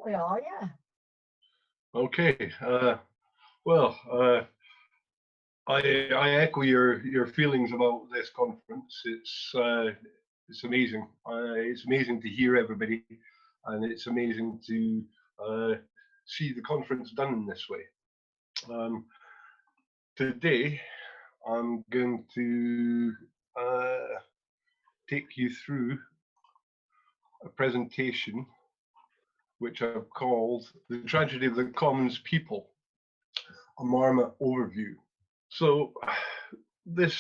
we are, yeah. Okay. Well, I echo your feelings about this conference. It's amazing. It's amazing to hear everybody, and it's amazing to see the conference done in this way. Today, I'm going to take you through a presentation which I've called The Tragedy of the Commons People, a Marmot Overview. So this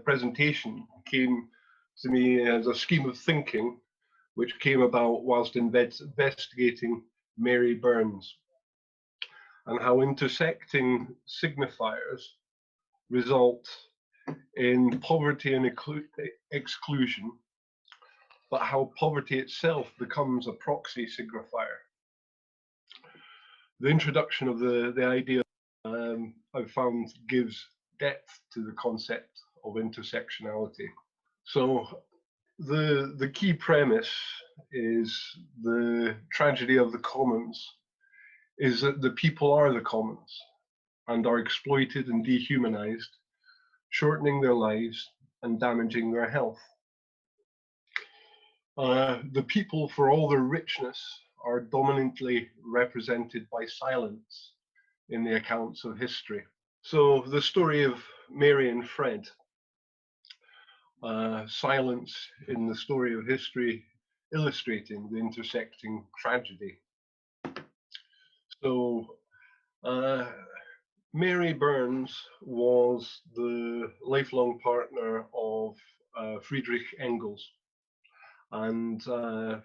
presentation came to me as a scheme of thinking which came about whilst investigating Mary Burns and how intersecting signifiers result in poverty and exclusion, but how poverty itself becomes a proxy signifier. The introduction of the idea I've found gives depth to the concept of intersectionality. So the key premise is the tragedy of the commons is that the people are the commons and are exploited and dehumanized, shortening their lives and damaging their health. The people, for all their richness, are dominantly represented by silence in the accounts of history. So the story of Mary and Fred, silence in the story of history, illustrating the intersecting tragedy. So Mary Burns was the lifelong partner of Friedrich Engels. And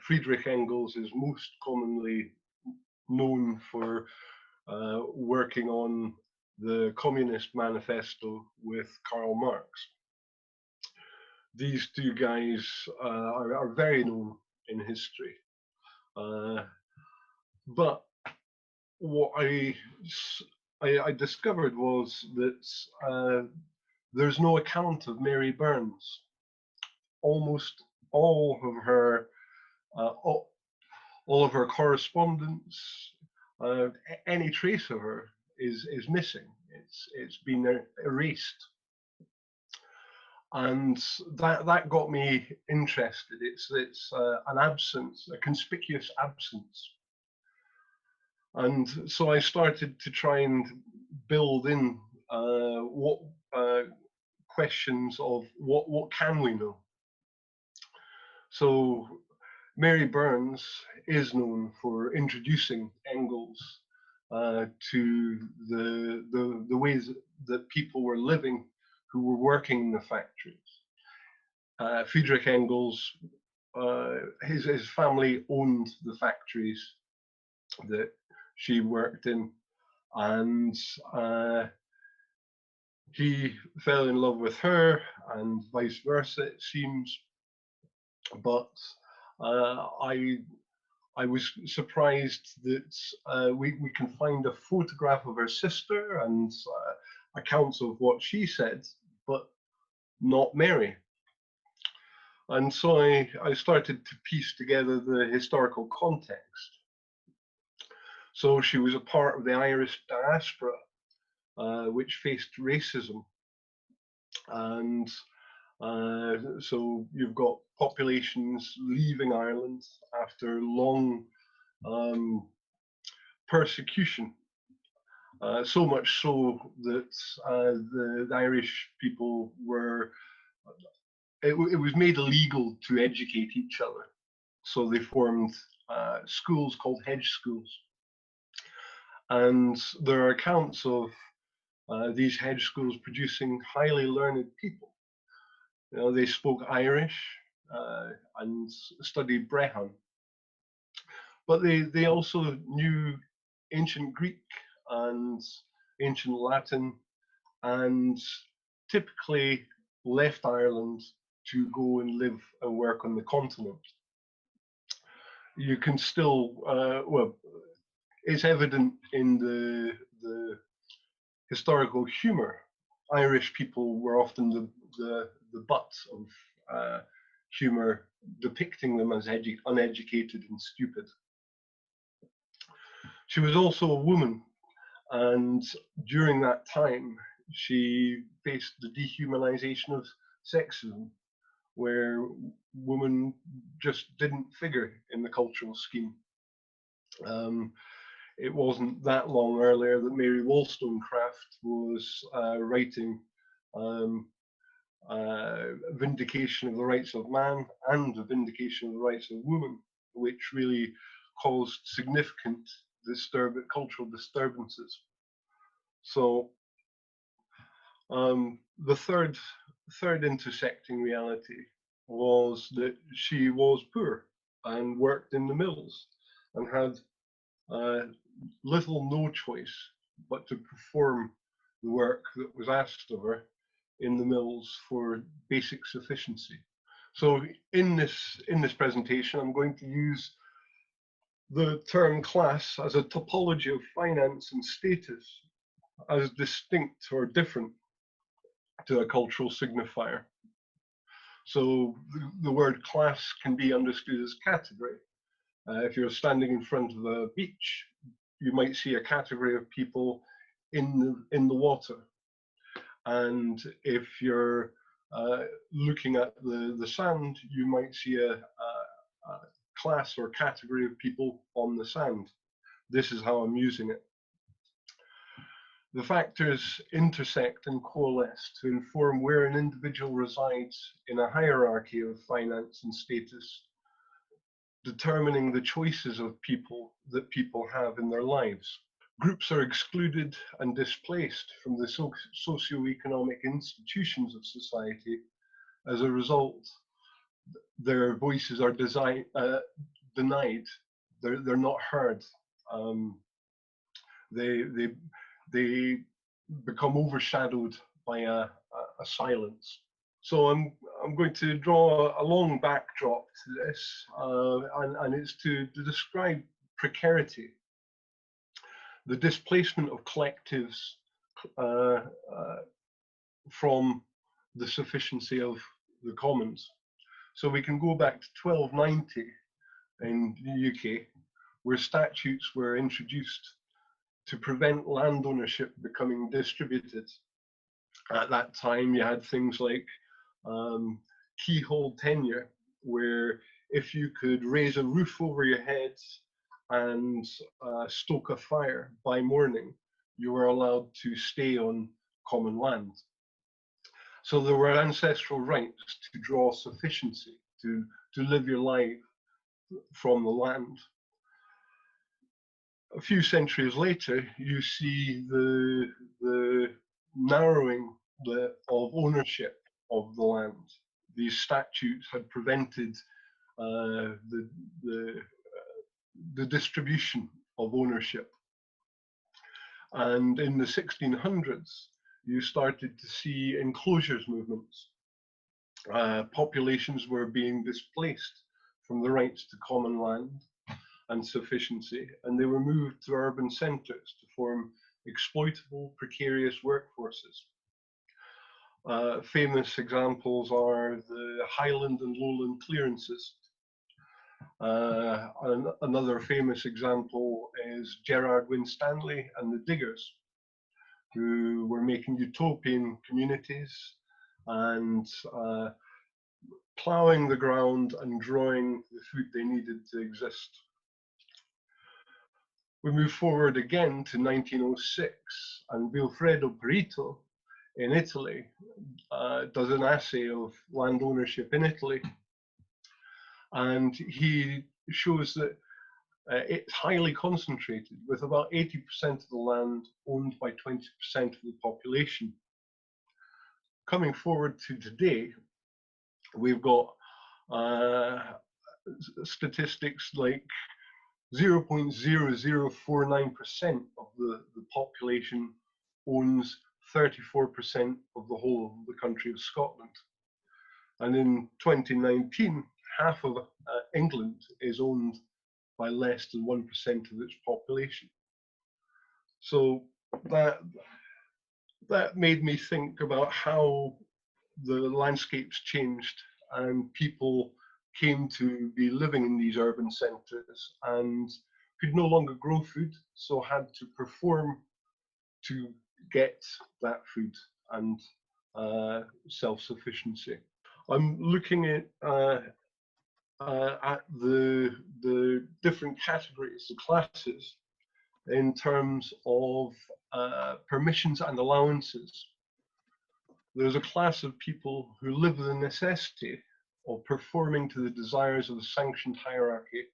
Friedrich Engels is most commonly known for working on the Communist Manifesto with Karl Marx. These two guys are very known in history. But what I discovered was that there's no account of Mary Burns. Almost all of her correspondence, any trace of her is missing. It's been erased, and that got me interested. It's an absence, a conspicuous absence, and so I started to try and build in what questions of what can we know. So Mary Burns is known for introducing Engels to the ways that people were living who were working in the factories. Friedrich Engels, his family owned the factories that she worked in, and he fell in love with her and vice versa, it seems. But I was surprised that we can find a photograph of her sister and accounts of what she said, but not Mary. And so I started to piece together the historical context. So she was a part of the Irish diaspora, which faced racism. And so you've got populations leaving Ireland after long persecution, so much so that the Irish people were, it was made illegal to educate each other. So they formed schools called hedge schools. And there are accounts of these hedge schools producing highly learned people. You know, they spoke Irish and studied Brehon, but they also knew ancient Greek and ancient Latin, and typically left Ireland to go and live and work on the continent. You can still, well, it's evident in the historical humor. Irish people were often the butt of humor depicting them as uneducated and stupid. She was also a woman, and during that time, she faced the dehumanization of sexism, where women just didn't figure in the cultural scheme. It wasn't that long earlier that Mary Wollstonecraft was writing Vindication of the Rights of Man and the Vindication of the Rights of Woman, which really caused significant cultural disturbances. So the third intersecting reality was that she was poor and worked in the mills and had little no choice but to perform the work that was asked of her in the mills for basic sufficiency. So in this presentation, I'm going to use the term class as a topology of finance and status as distinct or different to a cultural signifier. So the word class can be understood as category. If you're standing in front of a beach, you might see a category of people in the water. And if you're looking at the sand, you might see a class or category of people on the sand. This is how I'm using it. The factors intersect and coalesce to inform where an individual resides in a hierarchy of finance and status, determining the choices of people that people have in their lives. Groups are excluded and displaced from the socio-economic institutions of society. As a result, their voices are denied. They're not heard. They become overshadowed by a silence. So I'm going to draw a long backdrop to this, and it's to describe precarity, the displacement of collectives from the sufficiency of the commons. So we can go back to 1290 in the UK, where statutes were introduced to prevent land ownership becoming distributed. At that time, you had things like keyhole tenure, where if you could raise a roof over your head and stoke a fire by morning, you were allowed to stay on common land. So there were ancestral rights to draw sufficiency, to live your life from the land. A few centuries later, you see the narrowing of ownership of the land. These statutes had prevented the distribution of ownership. And in the 1600s, you started to see enclosures movements. Populations were being displaced from the rights to common land and sufficiency, and they were moved to urban centres to form exploitable, precarious workforces. Famous examples are the Highland and Lowland clearances. Another famous example is Gerard Winstanley and the Diggers, who were making utopian communities and ploughing the ground and drawing the food they needed to exist. We move forward again to 1906, and Vilfredo Perito in Italy does an assay of land ownership in Italy, and he shows that it's highly concentrated, with about 80% of the land owned by 20% of the population. Coming forward to today, we've got statistics like 0.0049% of the population owns 34% of the whole of the country of Scotland. And in 2019, half of England is owned by less than 1% of its population. So that made me think about how the landscape's changed and people came to be living in these urban centres and could no longer grow food, so had to perform to get that food and self-sufficiency. I'm looking at the different categories, the classes, in terms of permissions and allowances. There's a class of people who live with the necessity of performing to the desires of the sanctioned hierarchy,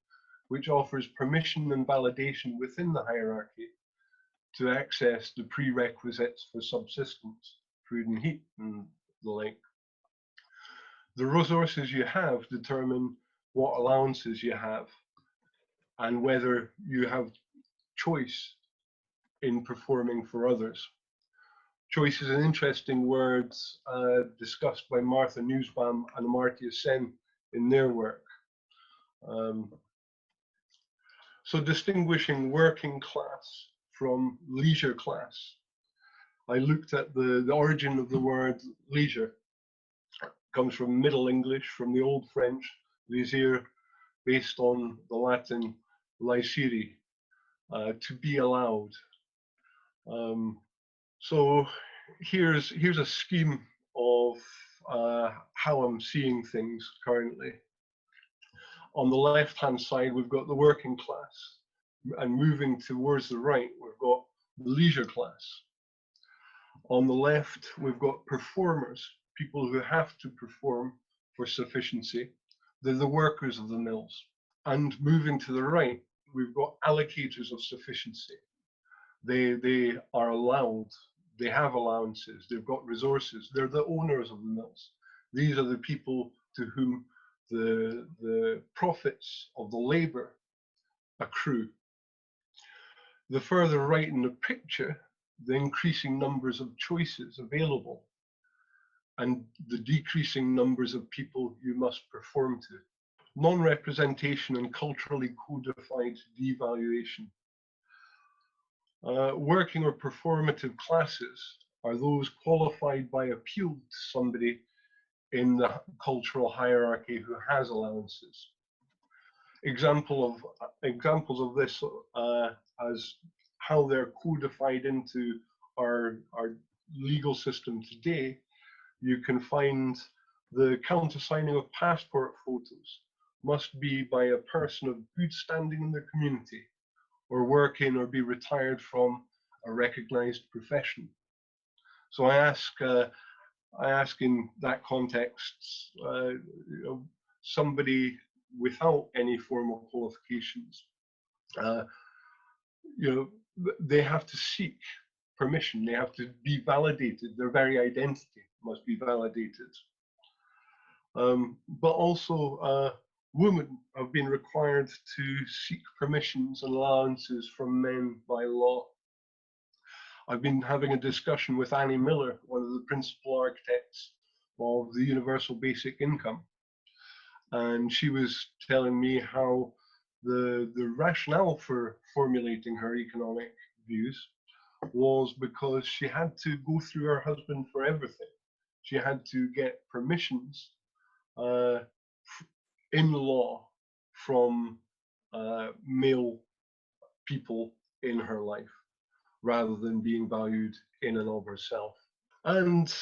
which offers permission and validation within the hierarchy to access the prerequisites for subsistence, food and heat and the like. The resources you have determine what allowances you have and whether you have choice in performing for others. Choice is an interesting word discussed by Martha Nussbaum and Amartya Sen in their work. So distinguishing working class from leisure class, I looked at the origin of the word leisure. It comes from Middle English, from the Old French, leisure, based on the Latin laicere, to be allowed. So here's a scheme of how I'm seeing things currently. On the left-hand side, we've got the working class, and moving towards the right, we've got the leisure class. On the left, we've got performers, people who have to perform for sufficiency. They're the workers of the mills. And moving to the right, we've got allocators of sufficiency. They are allowed, they have allowances, they've got resources, they're the owners of the mills. These are the people to whom the profits of the labor accrue. The further right in the picture, the increasing numbers of choices available and the decreasing numbers of people you must perform to. Non-representation and culturally codified devaluation. Working or performative classes are those qualified by appeal to somebody in the cultural hierarchy who has allowances. Examples of this as how they're codified into our legal system today, you can find the countersigning of passport photos must be by a person of good standing in the community or work in or be retired from a recognized profession. So I ask in that context, somebody without any formal qualifications, they have to seek permission, they have to be validated, their very identity must be validated. But also women have been required to seek permissions and allowances from men by law. I've been having a discussion with Annie Miller, one of the principal architects of the Universal Basic Income. And she was telling me how the rationale for formulating her economic views was because she had to go through her husband for everything. She had to get permissions in law from male people in her life, rather than being valued in and of herself. And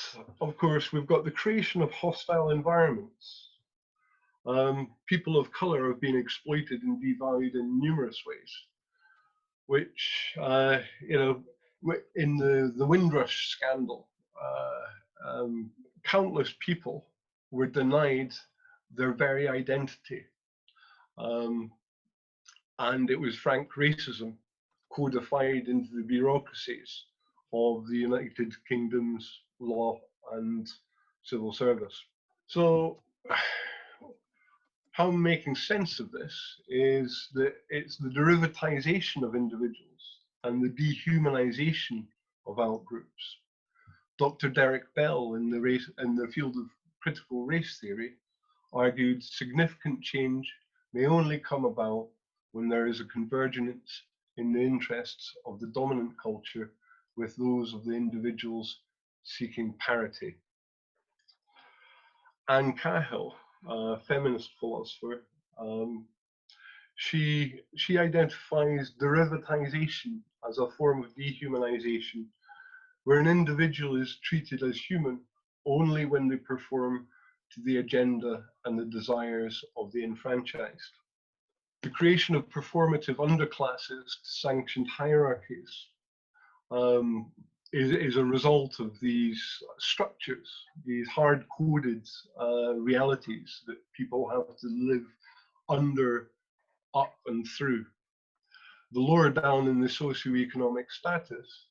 of course, we've got the creation of hostile environments. People of color have been exploited and devalued in numerous ways, which, in the Windrush scandal, countless people were denied their very identity. And it was frank racism codified into the bureaucracies of the United Kingdom's law and civil service. So how I'm making sense of this is that it's the derivatization of individuals and the dehumanization of outgroups. Dr. Derek Bell in the field of critical race theory argued significant change may only come about when there is a convergence in the interests of the dominant culture with those of the individuals seeking parity. Anne Cahill feminist philosopher. She identifies derivatization as a form of dehumanization, where an individual is treated as human only when they perform to the agenda and the desires of the enfranchised. The creation of performative underclasses to sanctioned hierarchies um, is a result of these structures, these hard-coded realities that people have to live under, up and through. The lower down in the socioeconomic status,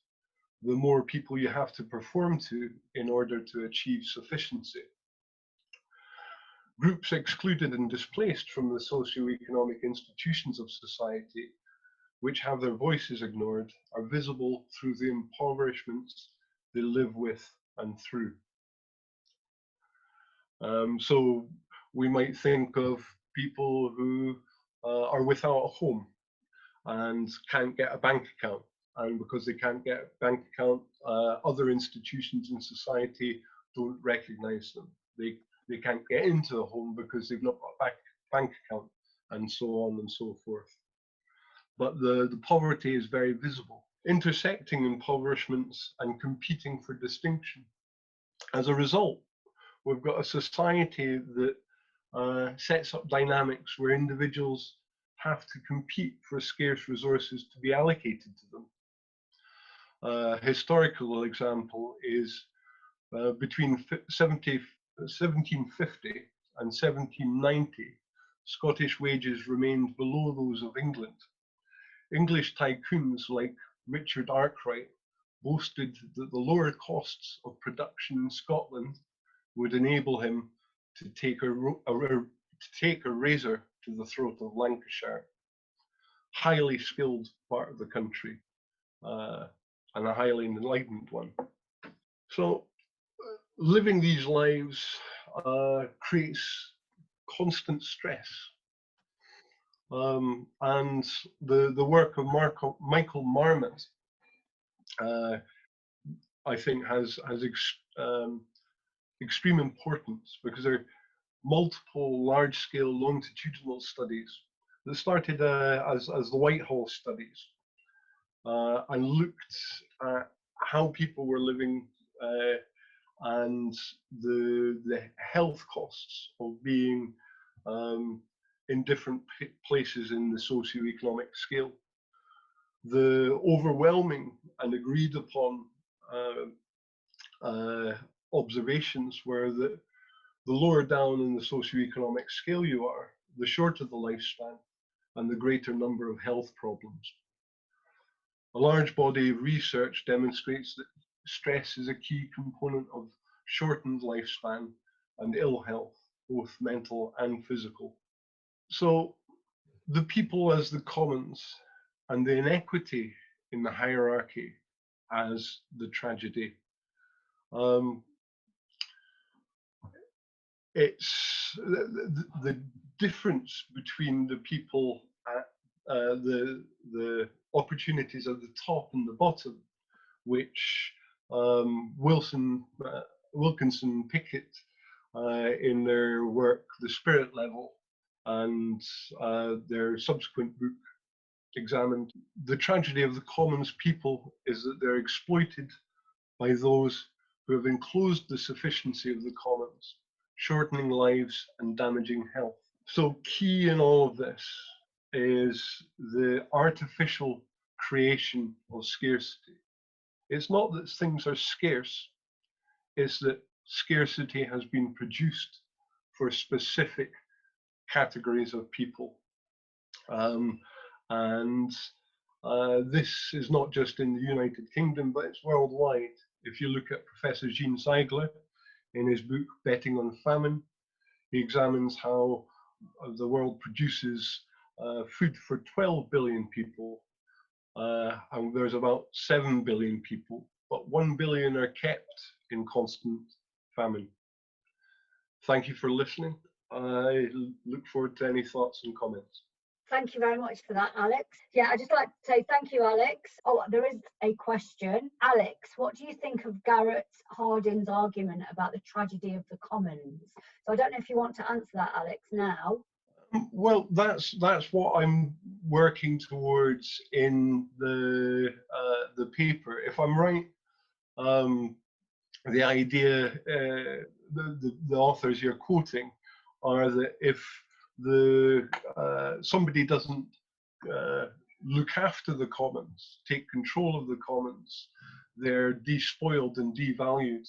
the more people you have to perform to in order to achieve sufficiency. Groups excluded and displaced from the socioeconomic institutions of society, which have their voices ignored, are visible through the impoverishments they live with and through. So we might think of people who are without a home and can't get a bank account. And because they can't get a bank account, other institutions in society don't recognize them. They can't get into a home because they've not got a bank account, and so on and so forth. But the poverty is very visible, intersecting impoverishments and competing for distinction. As a result, we've got a society that sets up dynamics where individuals have to compete for scarce resources to be allocated to them. A historical example is between 1750 and 1790, Scottish wages remained below those of England. English tycoons like Richard Arkwright boasted that the lower costs of production in Scotland would enable him to take a razor to the throat of Lancashire. Highly skilled part of the country, and a highly enlightened one. So living these lives creates constant stress. And the work of Michael Marmot, I think, has extreme importance, because there are multiple large-scale longitudinal studies that started as the Whitehall studies and looked at how people were living and the health costs of being in different places in the socioeconomic scale. The overwhelming and agreed upon observations were that the lower down in the socioeconomic scale you are, the shorter the lifespan and the greater number of health problems. A large body of research demonstrates that stress is a key component of shortened lifespan and ill health, both mental and physical. So the people as the commons and the inequity in the hierarchy as the tragedy. It's the difference between the people at the opportunities at the top and the bottom, which Wilkinson Pickett in their work The Spirit Level and their subsequent book examined. The tragedy of the commons people is that they're exploited by those who have enclosed the sufficiency of the commons, shortening lives and damaging health. So key in all of this is the artificial creation of scarcity. It's not that things are scarce, it's that scarcity has been produced for specific categories of people. This is not just in the United Kingdom, but it's worldwide. If you look at Professor Gene Zeigler in his book, Betting on Famine, he examines how the world produces food for 12 billion people, and there's about 7 billion people, but 1 billion are kept in constant famine. Thank you for listening. I look forward to any thoughts and comments. Thank you very much for that, Alex. Yeah, I'd just like to say thank you, Alex. Oh, there is a question. Alex, what do you think of Garrett Hardin's argument about the tragedy of the commons? So I don't know if you want to answer that, Alex, now. Well, that's what I'm working towards in the paper. If I'm right, the idea the authors you're quoting are that if the somebody doesn't look after the commons, take control of the commons, they're despoiled and devalued.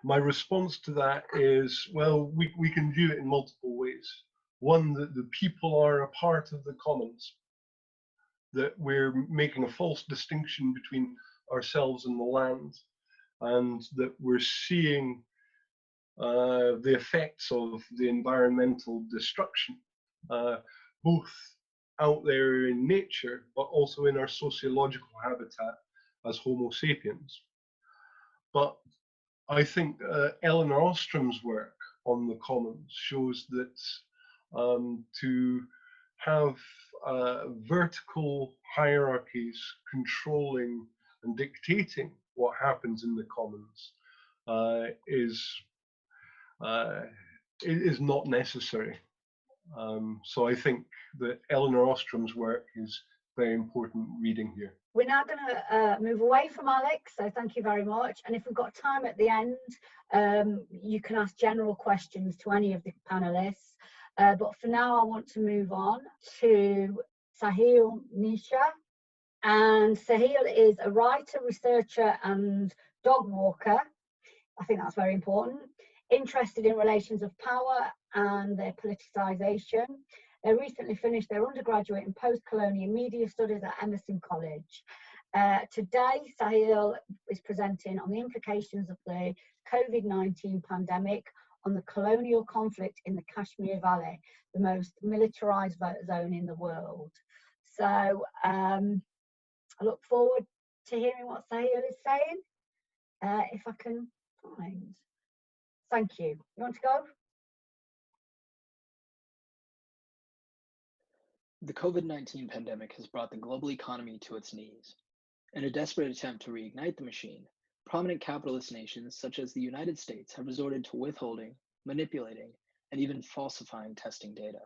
My response to that is, well, we can view it in multiple ways. One, that the people are a part of the commons, that we're making a false distinction between ourselves and the land, and that we're seeing the effects of the environmental destruction, both out there in nature, but also in our sociological habitat as Homo sapiens. But I think Elinor Ostrom's work on the commons shows that to have vertical hierarchies controlling and dictating what happens in the commons is not necessary. So I think that Elinor Ostrom's work is very important reading here. We're now going to move away from Alex, so thank you very much. And if we've got time at the end, you can ask general questions to any of the panelists. But for now, I want to move on to Sahil Nisha. And Sahil is a writer, researcher, and dog walker. I think that's very important. Interested in relations of power and their politicization. They recently finished their undergraduate in post-colonial media studies at Emerson College. Today, Sahil is presenting on the implications of the COVID-19 pandemic on the colonial conflict in the Kashmir Valley, the most militarized zone in the world. So I look forward to hearing what Sahil is saying, if I can find. Thank you. You want to go? The COVID-19 pandemic has brought the global economy to its knees. In a desperate attempt to reignite the machine, prominent capitalist nations such as the United States have resorted to withholding, manipulating, and even falsifying testing data.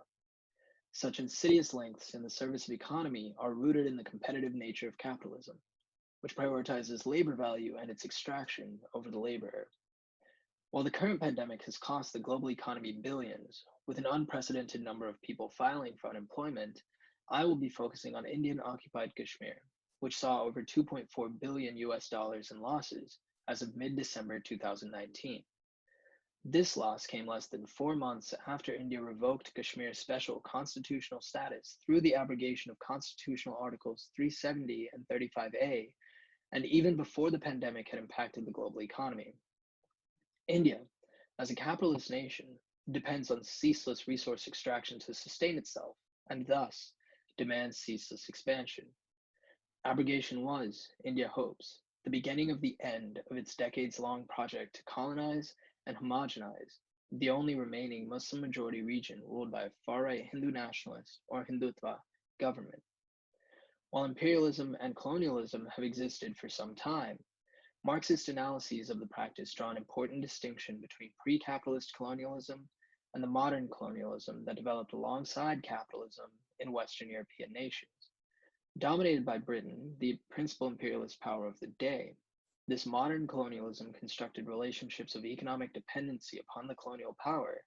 Such insidious lengths in the service of economy are rooted in the competitive nature of capitalism, which prioritizes labor value and its extraction over the laborer. While the current pandemic has cost the global economy billions, with an unprecedented number of people filing for unemployment, I will be focusing on Indian-occupied Kashmir, which saw over $2.4 billion in losses as of mid-December 2019. This loss came less than 4 months after India revoked Kashmir's special constitutional status through the abrogation of Constitutional Articles 370 and 35A, and even before the pandemic had impacted the global economy. India, as a capitalist nation, depends on ceaseless resource extraction to sustain itself, and thus demands ceaseless expansion. Abrogation was, India hopes, the beginning of the end of its decades-long project to colonize and homogenize the only remaining Muslim-majority region ruled by a far-right Hindu nationalist or Hindutva government. While imperialism and colonialism have existed for some time, Marxist analyses of the practice draw an important distinction between pre-capitalist colonialism and the modern colonialism that developed alongside capitalism in Western European nations. Dominated by Britain, the principal imperialist power of the day, this modern colonialism constructed relationships of economic dependency upon the colonial power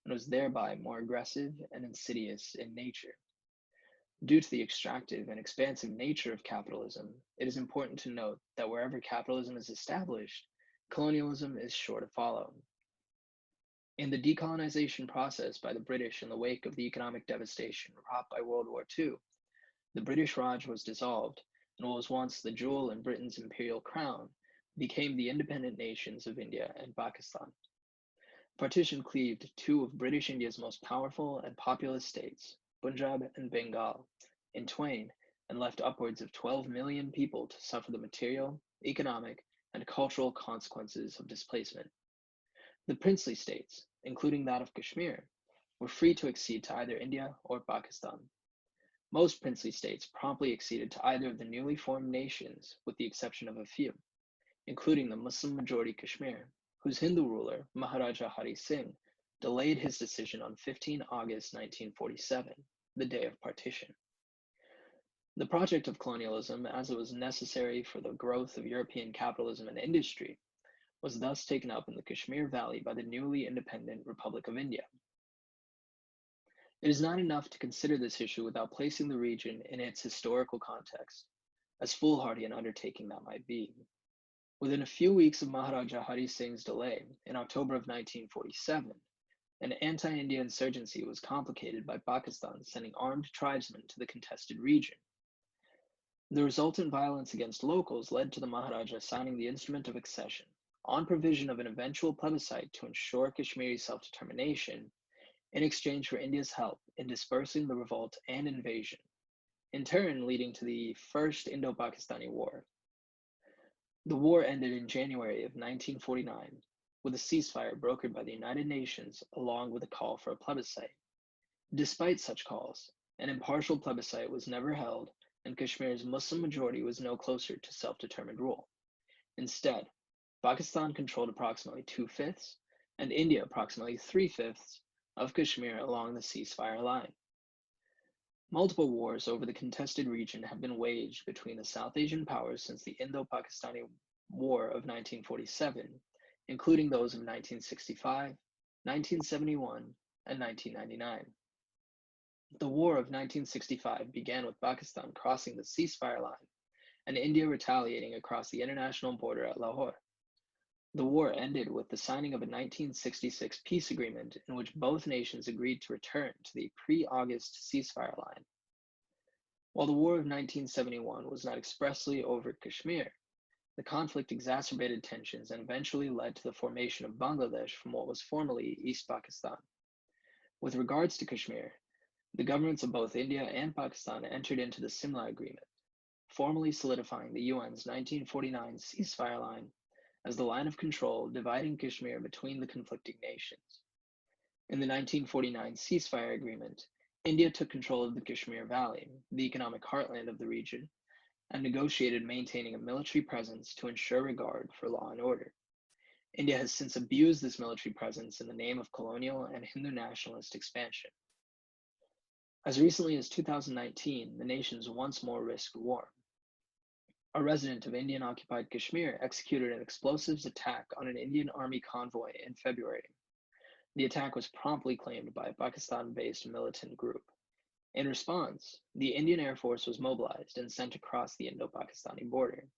and was thereby more aggressive and insidious in nature. Due to the extractive and expansive nature of capitalism, it is important to note that wherever capitalism is established, colonialism is sure to follow. In the decolonization process by the British in the wake of the economic devastation wrought by World War II, the British Raj was dissolved, and what was once the jewel in Britain's imperial crown became the independent nations of India and Pakistan. Partition cleaved two of British India's most powerful and populous states, Punjab and Bengal, in twain, and left upwards of 12 million people to suffer the material, economic, and cultural consequences of displacement. The princely states, including that of Kashmir, were free to accede to either India or Pakistan. Most princely states promptly acceded to either of the newly formed nations, with the exception of a few, including the Muslim-majority Kashmir, whose Hindu ruler, Maharaja Hari Singh, delayed his decision on 15 August 1947, the day of partition. The project of colonialism, as it was necessary for the growth of European capitalism and industry, was thus taken up in the Kashmir Valley by the newly independent Republic of India. It is not enough to consider this issue without placing the region in its historical context, as foolhardy an undertaking that might be. Within a few weeks of Maharaja Hari Singh's delay, in October of 1947, an anti-India insurgency was complicated by Pakistan sending armed tribesmen to the contested region. The resultant violence against locals led to the Maharaja signing the Instrument of Accession, on provision of an eventual plebiscite to ensure Kashmiri self-determination, in exchange for India's help in dispersing the revolt and invasion, in turn leading to the First Indo-Pakistani War. The war ended in January of 1949, with a ceasefire brokered by the United Nations along with a call for a plebiscite. Despite such calls, an impartial plebiscite was never held, and Kashmir's Muslim majority was no closer to self-determined rule. Instead, Pakistan controlled approximately 2/5 and India approximately 3/5 of Kashmir along the ceasefire line. Multiple wars over the contested region have been waged between the South Asian powers since the Indo-Pakistani War of 1947, including those of 1965, 1971, and 1999. The War of 1965 began with Pakistan crossing the ceasefire line and India retaliating across the international border at Lahore. The war ended with the signing of a 1966 peace agreement in which both nations agreed to return to the pre-August ceasefire line. While the War of 1971 was not expressly over Kashmir, the conflict exacerbated tensions and eventually led to the formation of Bangladesh from what was formerly East Pakistan. With regards to Kashmir, the governments of both India and Pakistan entered into the Simla Agreement, formally solidifying the UN's 1949 ceasefire line as the line of control dividing Kashmir between the conflicting nations. In the 1949 ceasefire agreement, India took control of the Kashmir Valley, the economic heartland of the region, and negotiated maintaining a military presence to ensure regard for law and order. India has since abused this military presence in the name of colonial and Hindu nationalist expansion. As recently as 2019, the nations once more risked war. A resident of Indian-occupied Kashmir executed an explosives attack on an Indian army convoy in February. The attack was promptly claimed by a Pakistan-based militant group. In response, the Indian Air Force was mobilized and sent across the Indo-Pakistani border.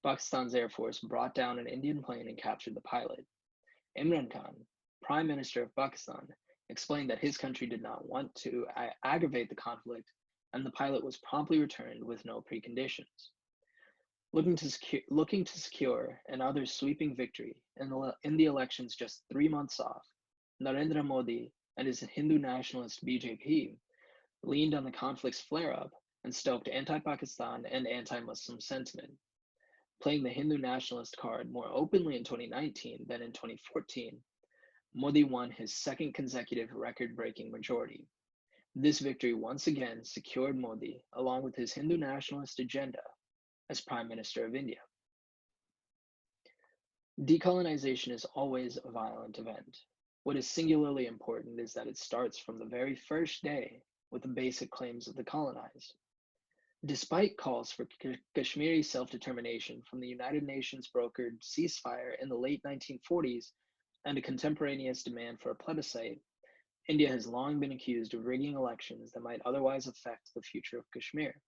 Pakistan's Air Force brought down an Indian plane and captured the pilot. Imran Khan, Prime Minister of Pakistan, explained that his country did not want to aggravate the conflict, and the pilot was promptly returned with no preconditions. Looking to secure another sweeping victory in the elections just 3 months off, Narendra Modi and his Hindu nationalist BJP leaned on the conflict's flare-up and stoked anti-Pakistan and anti-Muslim sentiment. Playing the Hindu nationalist card more openly in 2019 than in 2014, Modi won his second consecutive record-breaking majority. This victory once again secured Modi, along with his Hindu nationalist agenda, as Prime Minister of India. Decolonization is always a violent event. What is singularly important is that it starts from the very first day with the basic claims of the colonized. Despite calls for Kashmiri self-determination from the United Nations brokered ceasefire in the late 1940s and a contemporaneous demand for a plebiscite, India has long been accused of rigging elections that might otherwise affect the future of Kashmir.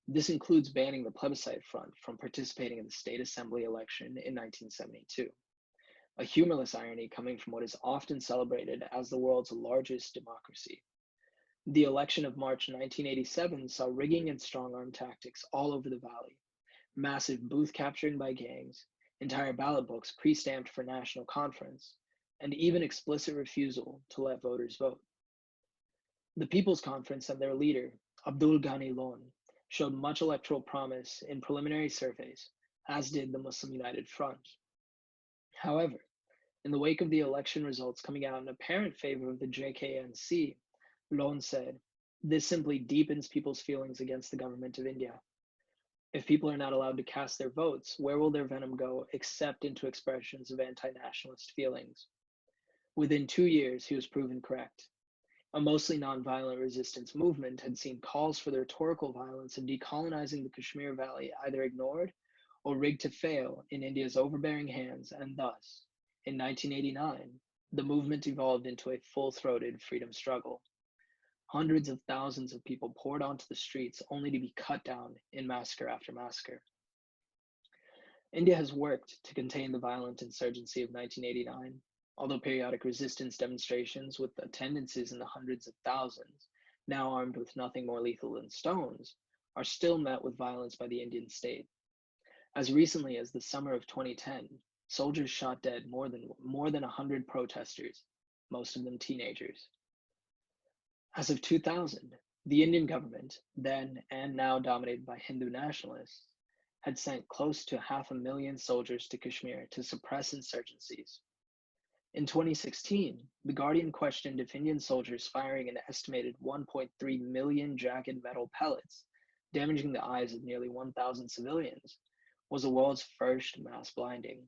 This includes banning the plebiscite front from participating in the state assembly election in 1972. A humorless irony coming from what is often celebrated as the world's largest democracy. The election of March 1987 saw rigging and strong-arm tactics all over the valley, massive booth capturing by gangs, entire ballot books pre-stamped for national conference, and even explicit refusal to let voters vote. The People's Conference and their leader, Abdul Ghani Lone, showed much electoral promise in preliminary surveys, as did the Muslim United Front. However, In the wake of the election results coming out in apparent favor of the JKNC, Lone said, "This simply deepens people's feelings against the government of India. If people are not allowed to cast their votes, where will their venom go except into expressions of anti-nationalist feelings?" Within 2 years, he was proven correct. A mostly nonviolent resistance movement had seen calls for the rhetorical violence of decolonizing the Kashmir Valley either ignored or rigged to fail in India's overbearing hands, and thus, in 1989, the movement evolved into a full-throated freedom struggle. Hundreds of thousands of people poured onto the streets only to be cut down in massacre after massacre. India has worked to contain the violent insurgency of 1989, although periodic resistance demonstrations with attendances in the hundreds of thousands, now armed with nothing more lethal than stones, are still met with violence by the Indian state. As recently as the summer of 2010, soldiers shot dead more than 100 protesters, most of them teenagers. As of 2000, the Indian government, then and now dominated by Hindu nationalists, had sent close to 500,000 soldiers to Kashmir to suppress insurgencies. In 2016, The Guardian questioned if Indian soldiers firing an estimated 1.3 million jagged metal pellets, damaging the eyes of nearly 1,000 civilians, was the world's first mass blinding.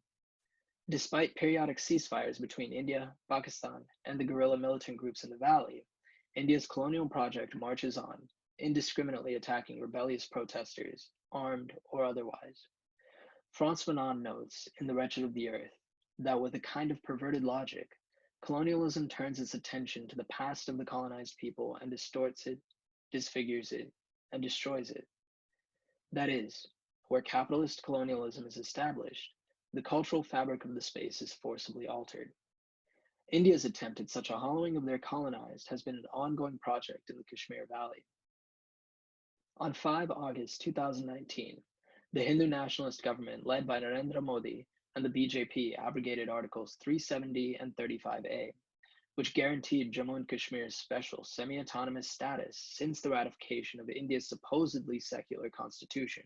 Despite periodic ceasefires between India, Pakistan, and the guerrilla militant groups in the valley, India's colonial project marches on, indiscriminately attacking rebellious protesters, armed or otherwise. Frantz Fanon notes in The Wretched of the Earth that with a kind of perverted logic, colonialism turns its attention to the past of the colonized people and distorts it, disfigures it, and destroys it. That is, where capitalist colonialism is established, the cultural fabric of the space is forcibly altered. India's attempt at such a hollowing of their colonized has been an ongoing project in the Kashmir Valley. On 5 August 2019, the Hindu nationalist government led by Narendra Modi and the BJP abrogated Articles 370 and 35A, which guaranteed Jammu and Kashmir's special semi-autonomous status since the ratification of India's supposedly secular constitution,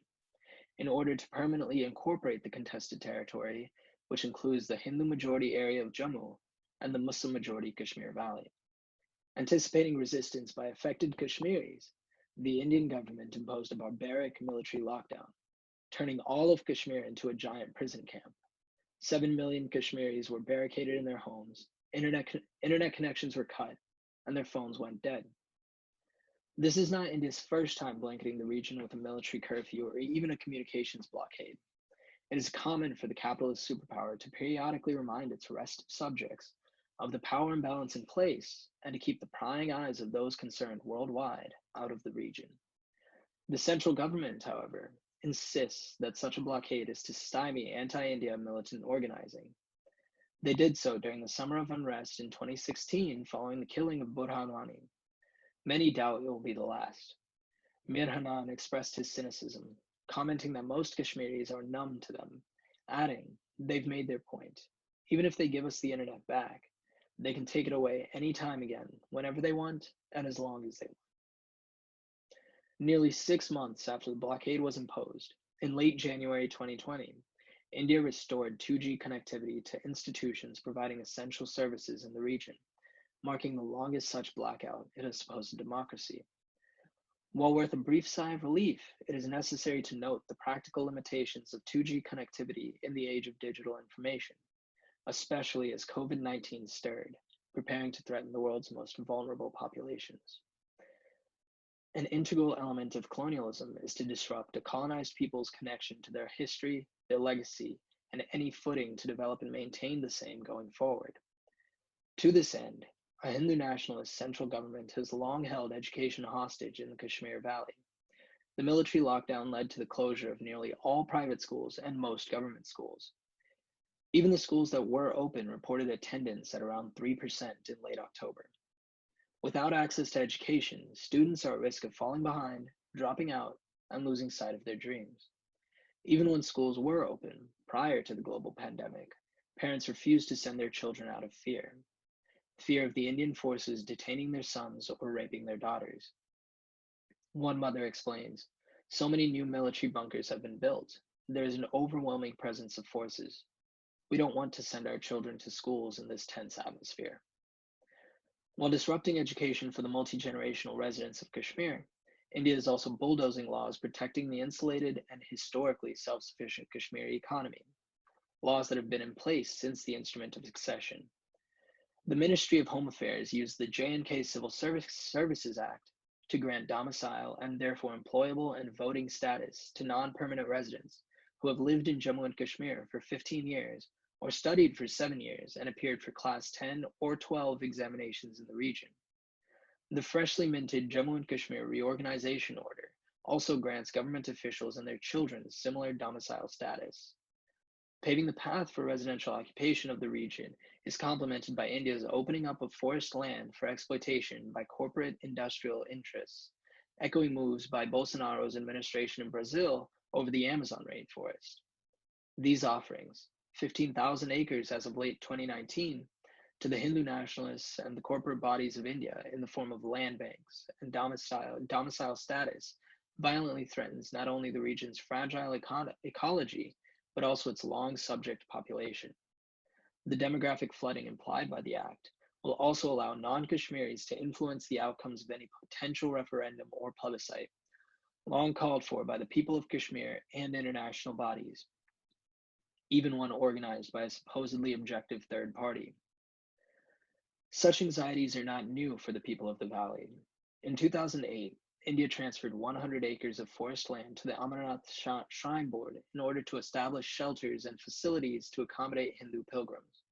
in order to permanently incorporate the contested territory, which includes the Hindu-majority area of Jammu and the Muslim-majority Kashmir Valley. Anticipating resistance by affected Kashmiris, the Indian government imposed a barbaric military lockdown, turning all of Kashmir into a giant prison camp. 7 million Kashmiris were barricaded in their homes, internet connections were cut, and their phones went dead. This is not India's first time blanketing the region with a military curfew or even a communications blockade. It is common for the capitalist superpower to periodically remind its restive subjects of the power imbalance in place and to keep the prying eyes of those concerned worldwide out of the region. The central government, however, insists that such a blockade is to stymie anti-India militant organizing. They did so during the summer of unrest in 2016 following the killing of Burhan Wani. Many doubt it will be the last. Mir Hanan expressed his cynicism, commenting that most Kashmiris are numb to them, adding, "They've made their point. Even if they give us the internet back, they can take it away any time again, whenever they want, and as long as they want." Nearly 6 months after the blockade was imposed, in late January 2020, India restored 2G connectivity to institutions providing essential services in the region, marking the longest such blackout in a supposed democracy. While worth a brief sigh of relief, it is necessary to note the practical limitations of 2G connectivity in the age of digital information, especially as COVID-19 stirred, preparing to threaten the world's most vulnerable populations. An integral element of colonialism is to disrupt a colonized people's connection to their history, their legacy, and any footing to develop and maintain the same going forward. To this end, a Hindu nationalist central government has long held education hostage in the Kashmir Valley. The military lockdown led to the closure of nearly all private schools and most government schools. Even the schools that were open reported attendance at around 3% in late October. Without access to education, students are at risk of falling behind, dropping out, and losing sight of their dreams. Even when schools were open, prior to the global pandemic, parents refused to send their children out of fear. Fear of the Indian forces detaining their sons or raping their daughters. One mother explains, "So many new military bunkers have been built. There is an overwhelming presence of forces. We don't want to send our children to schools in this tense atmosphere. While disrupting education for the multi-generational residents of Kashmir, India is also bulldozing laws protecting the insulated and historically self-sufficient Kashmiri economy, laws that have been in place since the Instrument of Accession. The Ministry of Home Affairs used the J&K Civil Services Act to grant domicile and therefore employable and voting status to non-permanent residents who have lived in Jammu and Kashmir for 15 years or studied for 7 years and appeared for Class 10 or 12 examinations in the region. The freshly minted Jammu and Kashmir Reorganization Order also grants government officials and their children similar domicile status. Paving the path for residential occupation of the region is complemented by India's opening up of forest land for exploitation by corporate industrial interests, echoing moves by Bolsonaro's administration in Brazil over the Amazon rainforest. These offerings, 15,000 acres as of late 2019, to the Hindu nationalists and the corporate bodies of India in the form of land banks and domicile status, violently threatens not only the region's fragile ecology, but also its long subject population. The demographic flooding implied by the act will also allow non-Kashmiris to influence the outcomes of any potential referendum or plebiscite, long called for by the people of Kashmir and international bodies, even one organized by a supposedly objective third party. Such anxieties are not new for the people of the valley. In 2008, India transferred 100 acres of forest land to the Amarnath Shrine Board in order to establish shelters and facilities to accommodate Hindu pilgrims.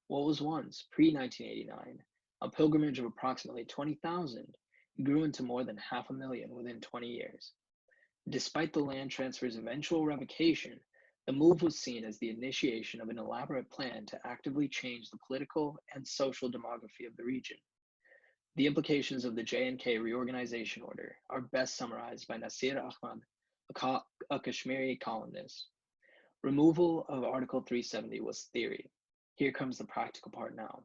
What was once, pre-1989, a pilgrimage of approximately 20,000 grew into more than 500,000 within 20 years. Despite the land transfer's eventual revocation, the move was seen as the initiation of an elaborate plan to actively change the political and social demography of the region. The implications of the J&K Reorganization Order are best summarized by Nasir Ahmad, a Kashmiri columnist. Removal of Article 370 was theory. Here comes the practical part now.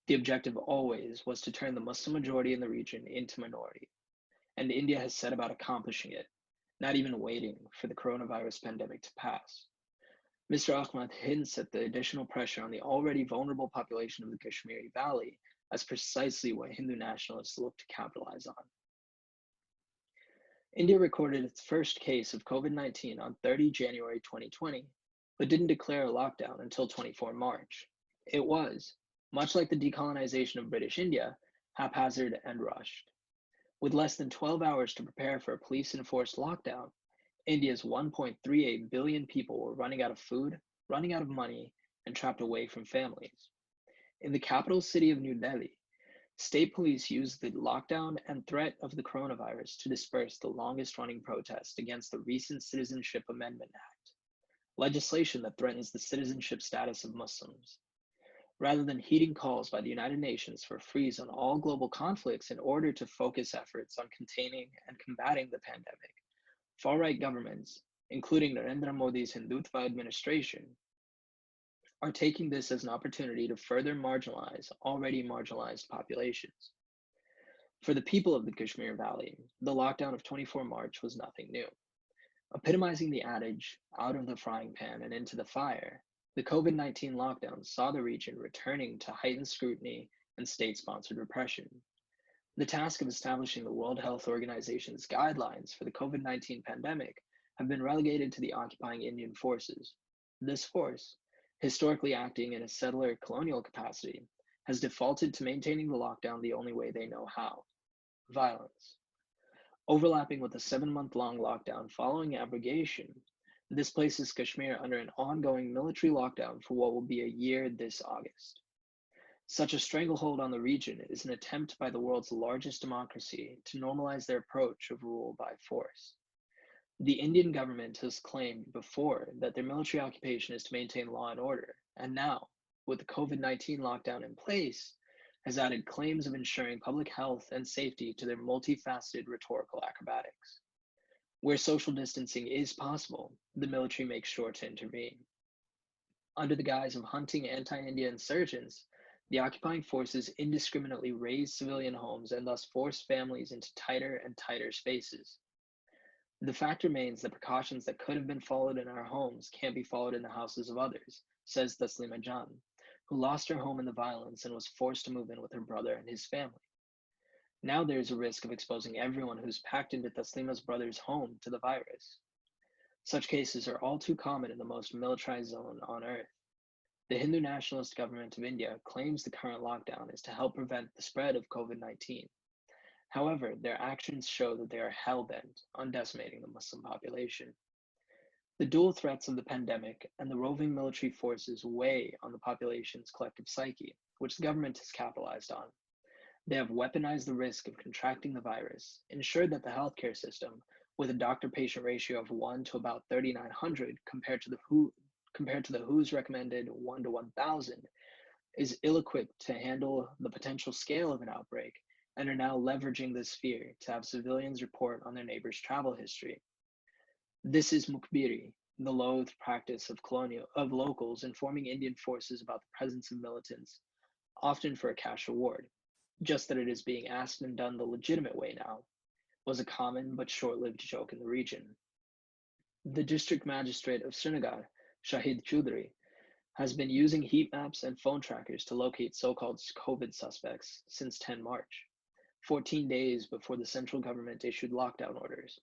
The objective always was to turn the Muslim majority in the region into minority, and India has set about accomplishing it, not even waiting for the coronavirus pandemic to pass. Mr. Ahmad hints at the additional pressure on the already vulnerable population of the Kashmiri Valley as precisely what Hindu nationalists look to capitalize on. India recorded its first case of COVID-19 on 30 January 2020, but didn't declare a lockdown until 24 March. It was, much like the decolonization of British India, haphazard and rushed. With less than 12 hours to prepare for a police-enforced lockdown, India's 1.38 billion people were running out of food, running out of money, and trapped away from families. In the capital city of New Delhi, state police used the lockdown and threat of the coronavirus to disperse the longest-running protest against the recent Citizenship Amendment Act, legislation that threatens the citizenship status of Muslims. Rather than heeding calls by the United Nations for a freeze on all global conflicts in order to focus efforts on containing and combating the pandemic, far-right governments, including Narendra Modi's Hindutva administration, are taking this as an opportunity to further marginalize already marginalized populations. For the people of the Kashmir Valley, the lockdown of 24 March was nothing new. Epitomizing the adage, out of the frying pan and into the fire, the COVID-19 lockdown saw the region returning to heightened scrutiny and state-sponsored repression. The task of establishing the World Health Organization's guidelines for the COVID-19 pandemic have been relegated to the occupying Indian forces. This force, historically acting in a settler colonial capacity, has defaulted to maintaining the lockdown the only way they know how: violence. Overlapping with a 7-month-long lockdown following abrogation, this places Kashmir under an ongoing military lockdown for what will be a year this August. Such a stranglehold on the region is an attempt by the world's largest democracy to normalize their approach of rule by force. The Indian government has claimed before that their military occupation is to maintain law and order, and now, with the COVID-19 lockdown in place, has added claims of ensuring public health and safety to their multifaceted rhetorical acrobatics. Where social distancing is possible, the military makes sure to intervene. Under the guise of hunting anti-India insurgents, the occupying forces indiscriminately raze civilian homes and thus force families into tighter and tighter spaces. The fact remains that precautions that could have been followed in our homes can't be followed in the houses of others, says Taslima Jan, who lost her home in the violence and was forced to move in with her brother and his family. Now there is a risk of exposing everyone who's packed into Taslima's brother's home to the virus. Such cases are all too common in the most militarized zone on earth. The Hindu nationalist government of India claims the current lockdown is to help prevent the spread of COVID-19. However, their actions show that they are hell-bent on decimating the Muslim population. The dual threats of the pandemic and the roving military forces weigh on the population's collective psyche, which the government has capitalized on. They have weaponized the risk of contracting the virus, ensured that the healthcare system, with a doctor-patient ratio of 1 to about 3,900 compared to the WHO's recommended 1 to 1,000, is ill-equipped to handle the potential scale of an outbreak, and are now leveraging this fear to have civilians report on their neighbors' travel history. This is mukbiri, the loathed practice of locals informing Indian forces about the presence of militants, often for a cash reward. Just that it is being asked and done the legitimate way now, was a common but short-lived joke in the region. The district magistrate of Srinagar, Shahid Choudhury, has been using heat maps and phone trackers to locate so-called COVID suspects since 10 March, 14 days before the central government issued lockdown orders.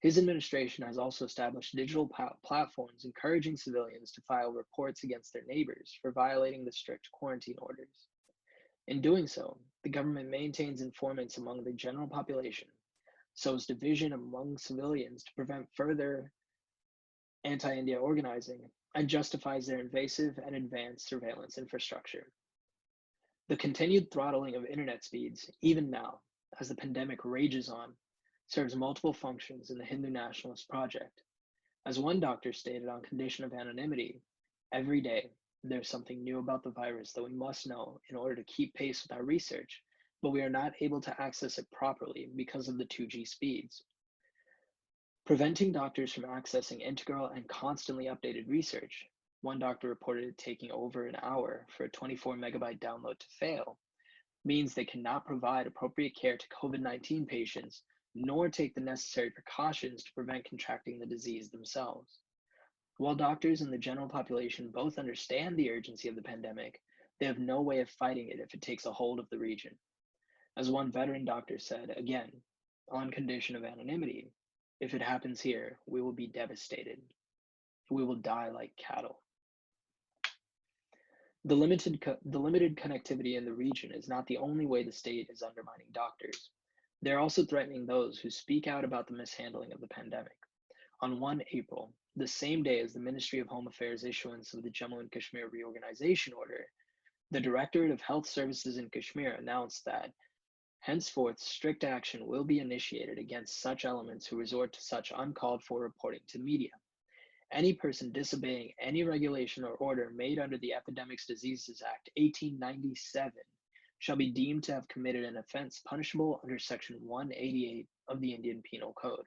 His administration has also established digital platforms encouraging civilians to file reports against their neighbors for violating the strict quarantine orders. In doing so, the government maintains informants among the general population, sows division among civilians to prevent further anti-India organizing, and justifies their invasive and advanced surveillance infrastructure. The continued throttling of internet speeds, even now, as the pandemic rages on, serves multiple functions in the Hindu nationalist project. As one doctor stated on condition of anonymity, every day there's something new about the virus that we must know in order to keep pace with our research, but we are not able to access it properly because of the 2G speeds. Preventing doctors from accessing integral and constantly updated research, one doctor reported it taking over an hour for a 24 megabyte download to fail, means they cannot provide appropriate care to COVID-19 patients, nor take the necessary precautions to prevent contracting the disease themselves. While doctors and the general population both understand the urgency of the pandemic, they have no way of fighting it if it takes a hold of the region. As one veteran doctor said, again, on condition of anonymity, if it happens here, we will be devastated. We will die like cattle. The limited connectivity in the region is not the only way the state is undermining doctors. They're also threatening those who speak out about the mishandling of the pandemic. On 1 April, the same day as the Ministry of Home Affairs issuance of the Jammu and Kashmir reorganization order, the Directorate of Health Services in Kashmir announced that henceforth strict action will be initiated against such elements who resort to such uncalled for reporting to media. Any person disobeying any regulation or order made under the Epidemics Diseases Act 1897 shall be deemed to have committed an offense punishable under Section 188 of the Indian Penal Code.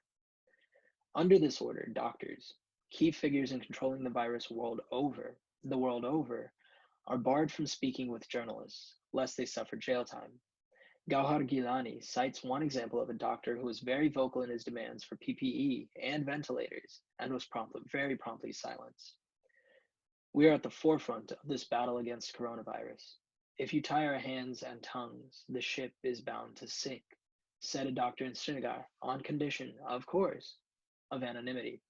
Under this order, doctors, key figures in controlling the virus the world over, are barred from speaking with journalists, lest they suffer jail time. Gauhar Gilani cites one example of a doctor who was very vocal in his demands for PPE and ventilators and was very promptly silenced. We are at the forefront of this battle against coronavirus. If you tie our hands and tongues, the ship is bound to sink, said a doctor in Srinagar, on condition, of course, of anonymity.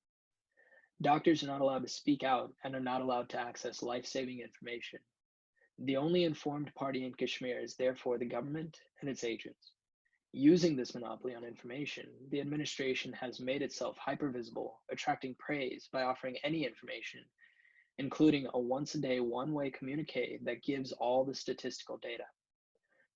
Doctors are not allowed to speak out and are not allowed to access life-saving information. The only informed party in Kashmir is therefore the government and its agents. Using this monopoly on information, the administration has made itself hyper-visible, attracting praise by offering any information, including a once-a-day one-way communique that gives all the statistical data.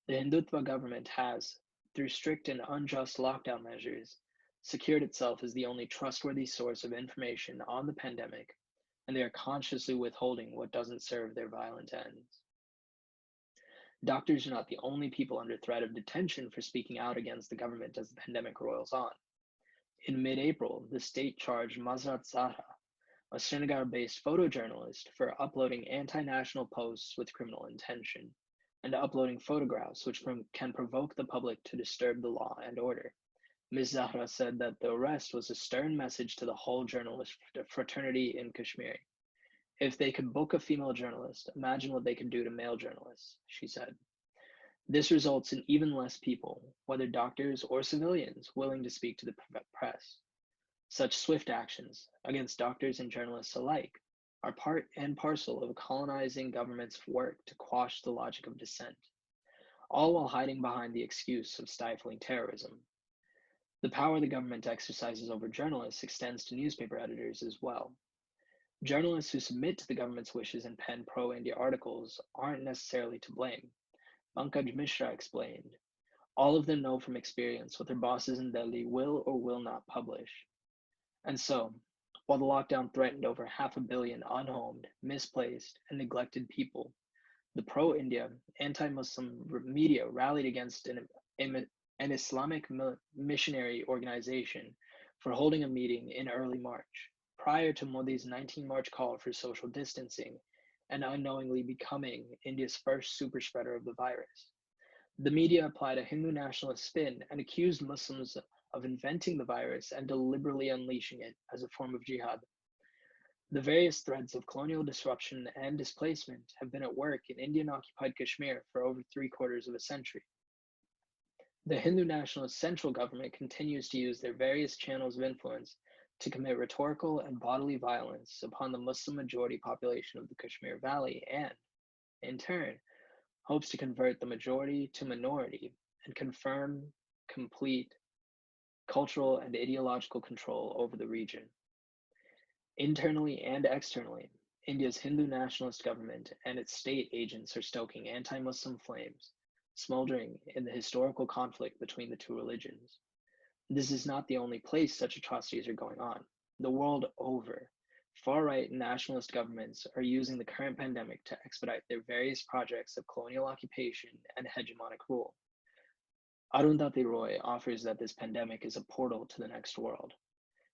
The Hindutva government has, through strict and unjust lockdown measures, secured itself as the only trustworthy source of information on the pandemic, and they are consciously withholding what doesn't serve their violent ends. Doctors are not the only people under threat of detention for speaking out against the government as the pandemic roils on. In mid-April, the state charged Mazrat Zahra, a Srinagar-based photojournalist, for uploading anti-national posts with criminal intention, and uploading photographs which can provoke the public to disturb the law and order, Ms. Zahra said that the arrest was a stern message to the whole journalist fraternity in Kashmir. If they could book a female journalist, imagine what they could do to male journalists, she said. This results in even less people, whether doctors or civilians, willing to speak to the press. Such swift actions against doctors and journalists alike are part and parcel of a colonizing government's work to quash the logic of dissent, all while hiding behind the excuse of stifling terrorism. The power the government exercises over journalists extends to newspaper editors as well. Journalists who submit to the government's wishes and pen pro-India articles aren't necessarily to blame. Pankaj Mishra explained, all of them know from experience what their bosses in Delhi will or will not publish. And so, while the lockdown threatened over 500 million unhomed, misplaced, and neglected people, the pro-India, anti-Muslim media rallied against an Islamic missionary organization for holding a meeting in early March, prior to Modi's 19 March call for social distancing and unknowingly becoming India's first super spreader of the virus. The media applied a Hindu nationalist spin and accused Muslims of inventing the virus and deliberately unleashing it as a form of jihad. The various threads of colonial disruption and displacement have been at work in Indian-occupied Kashmir for over 3/4 of a century. The Hindu nationalist central government continues to use their various channels of influence to commit rhetorical and bodily violence upon the Muslim-majority population of the Kashmir Valley and, in turn, hopes to convert the majority to minority and confirm complete cultural and ideological control over the region. Internally and externally, India's Hindu nationalist government and its state agents are stoking anti-Muslim flames, smoldering in the historical conflict between the two religions. This is not the only place such atrocities are going on. The world over, far-right nationalist governments are using the current pandemic to expedite their various projects of colonial occupation and hegemonic rule. Arundhati Roy offers that this pandemic is a portal to the next world.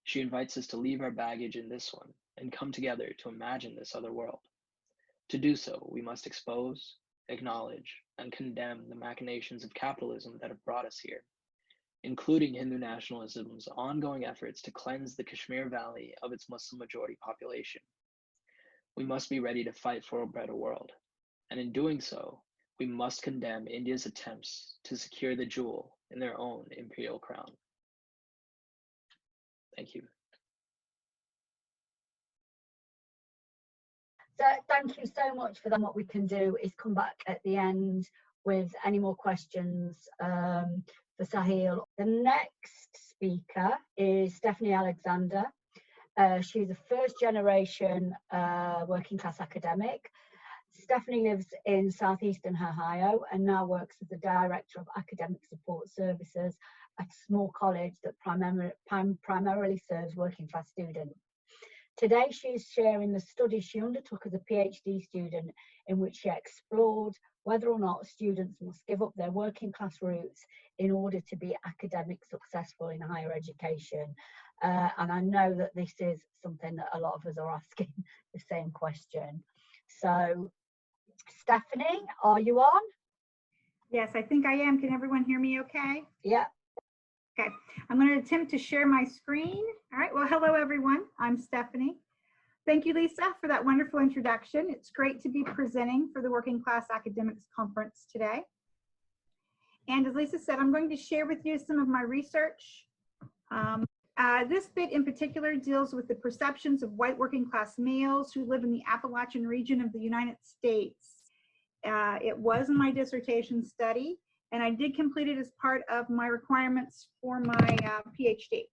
She invites us to leave our baggage in this one and come together to imagine this other world. To do so, we must expose, acknowledge, and condemn the machinations of capitalism that have brought us here, including Hindu nationalism's ongoing efforts to cleanse the Kashmir Valley of its Muslim-majority population. We must be ready to fight for a better world, and in doing so, we must condemn India's attempts to secure the jewel in their own imperial crown. Thank you. So thank you so much for that. What we can do is come back at the end with any more questions for Sahil. The next speaker is Stephanie Alexander. She's a first generation working class academic. Stephanie lives in southeastern Ohio and now works as the Director of Academic Support Services at a small college that primarily serves working class students. Today, she's sharing the studies she undertook as a PhD student, in which she explored whether or not students must give up their working class roots in order to be academically successful in higher education. And I know that this is something that a lot of us are asking the same question. So, Stephanie, are you on? Yes, I think I am. Can everyone hear me okay? Yeah. Okay, I'm going to attempt to share my screen. All right, well, hello everyone. I'm Stephanie. Thank you, Lisa, for that wonderful introduction. It's great to be presenting for the Working Class Academics Conference today. And as Lisa said, I'm going to share with you some of my research. This bit in particular deals with the perceptions of white working class males who live in the Appalachian region of the United States. It was in my dissertation study, and I did complete it as part of my requirements for my PhD.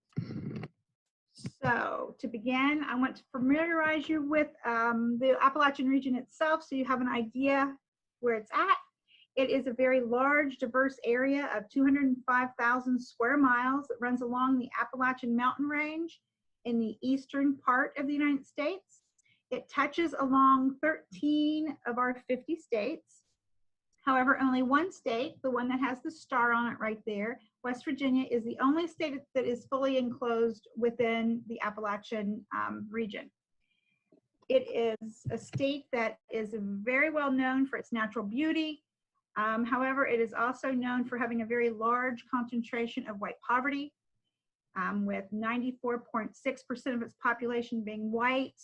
So to begin, I want to familiarize you with the Appalachian region itself so you have an idea where it's at. It is a very large, diverse area of 205,000 square miles that runs along the Appalachian Mountain Range in the eastern part of the United States. It touches along 13 of our 50 states. However, only one state, the one that has the star on it right there, West Virginia, is the only state that is fully enclosed within the Appalachian region. It is a state that is very well known for its natural beauty. However, it is also known for having a very large concentration of white poverty. with 94.6% of its population being white.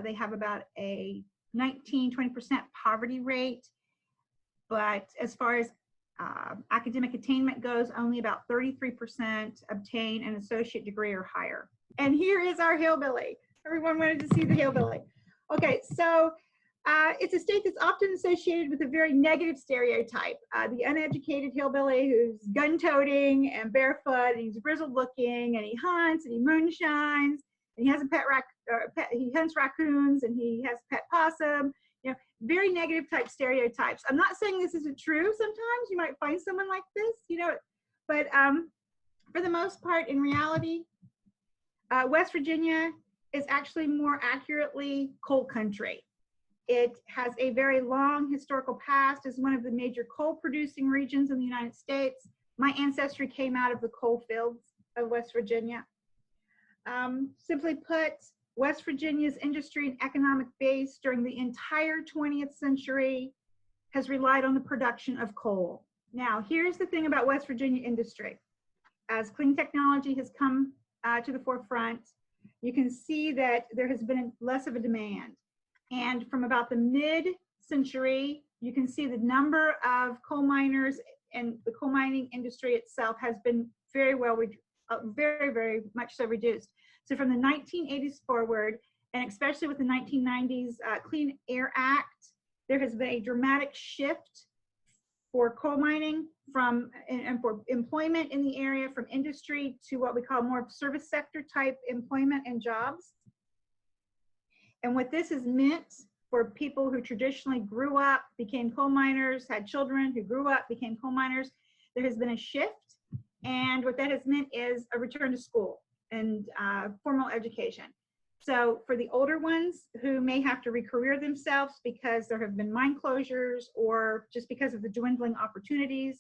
They have about a 19-20% poverty rate. But as far as academic attainment goes, only about 33% obtain an associate degree or higher. And here is our hillbilly. Everyone wanted to see the hillbilly. Okay, so it's a state that's often associated with a very negative stereotype. The uneducated hillbilly who's gun-toting and barefoot, and he's grizzled looking, and he hunts and he moonshines, and he has a he hunts raccoons, and he has a pet possum. You know, very negative type stereotypes. I'm not saying this isn't true. Sometimes you might find someone like this, you know, but for the most part, in reality, West Virginia is actually more accurately coal country. It has a very long historical past as one of the major coal producing regions in the United States. My ancestry came out of the coal fields of West Virginia. Simply put, West Virginia's industry and economic base during the entire 20th century has relied on the production of coal. Now, here's the thing about West Virginia industry. As clean technology has come to the forefront, you can see that there has been less of a demand. And from about the mid-century, you can see the number of coal miners and the coal mining industry itself has been very very much so reduced. So from the 1980s forward, and especially with the 1990s Clean Air Act, there has been a dramatic shift for coal mining and for employment in the area from industry to what we call more service sector type employment and jobs. And what this has meant for people who traditionally grew up, became coal miners, had children who grew up, became coal miners, there has been a shift. And what that has meant is a return to school and formal education. So for the older ones who may have to recareer themselves because there have been mine closures or just because of the dwindling opportunities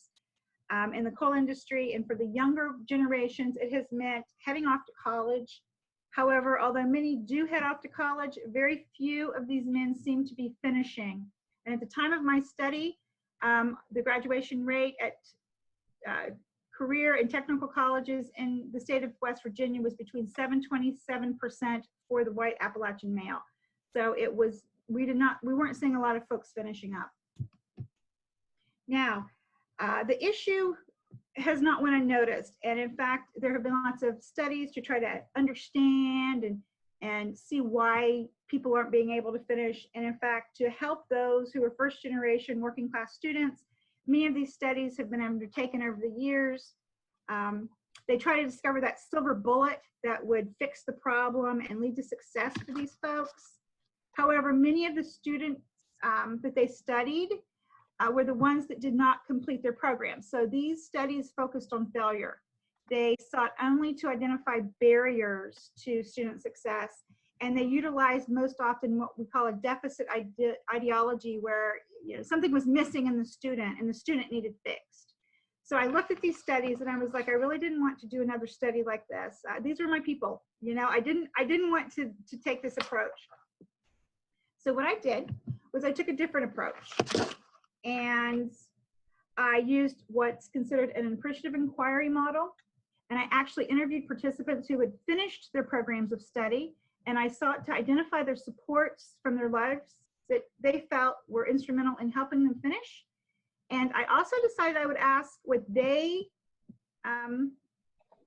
in the coal industry, and for the younger generations, it has meant heading off to college. However, although many do head off to college, very few of these men seem to be finishing. And at the time of my study, the graduation rate at career and technical colleges in the state of West Virginia was between 7.27% for the white Appalachian male. So it was, we weren't seeing a lot of folks finishing up. Now, the issue has not went unnoticed. And in fact, there have been lots of studies to try to understand and see why people aren't being able to finish. And in fact, to help those who are first generation working class students, many of these studies have been undertaken over the years. They try to discover that silver bullet that would fix the problem and lead to success for these folks. However, many of the students that they studied were the ones that did not complete their program. So these studies focused on failure. They sought only to identify barriers to student success, and they utilized most often what we call a deficit ideology, where something was missing in the student and the student needed fixed. So I looked at these studies and I was like, I really didn't want to do another study like this. These were my people, I didn't want to take this approach. So what I did was I took a different approach, and I used what's considered an appreciative inquiry model. And I actually interviewed participants who had finished their programs of study, and I sought to identify their supports from their lives that they felt were instrumental in helping them finish. And I also decided I would ask what they,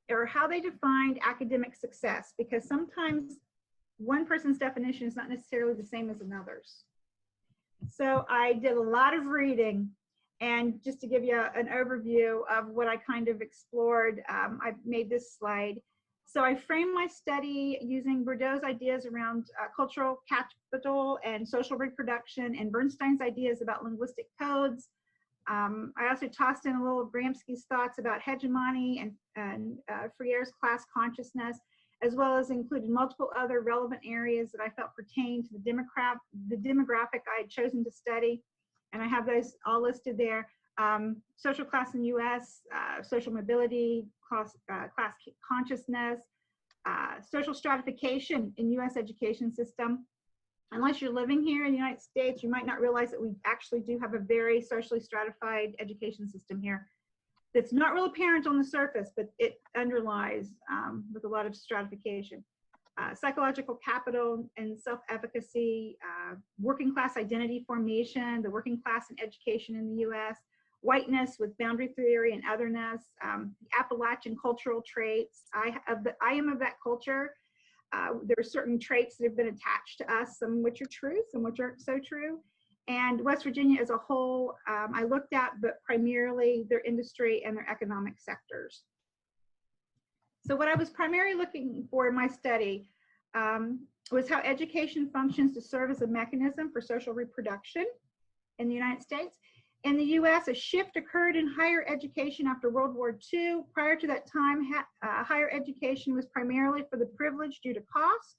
or how they defined academic success, because sometimes one person's definition is not necessarily the same as another's. So I did a lot of reading, and just to give you an overview of what I kind of explored, I've made this slide. So I framed my study using Bourdieu's ideas around cultural capital and social reproduction, and Bernstein's ideas about linguistic codes. I also tossed in a little Gramsci's thoughts about hegemony and Freire's class consciousness, as well as included multiple other relevant areas that I felt pertained to the demographic I had chosen to study. And I have those all listed there. Social class in the US, social mobility, class consciousness, social stratification in US education system. Unless you're living here in the United States, you might not realize that we actually do have a very socially stratified education system here. that's not real apparent on the surface, but it underlies with a lot of stratification. Psychological capital and self-efficacy, working class identity formation, the working class in education in the US, whiteness with boundary theory and otherness, Appalachian cultural traits. I am of that culture. There are certain traits that have been attached to us, some which are true, some which aren't so true. And West Virginia as a whole, I looked at, but primarily their industry and their economic sectors. So what I was primarily looking for in my study was how education functions to serve as a mechanism for social reproduction in the United States. In the US, a shift occurred in higher education after World War II. Prior to that time, higher education was primarily for the privileged due to cost.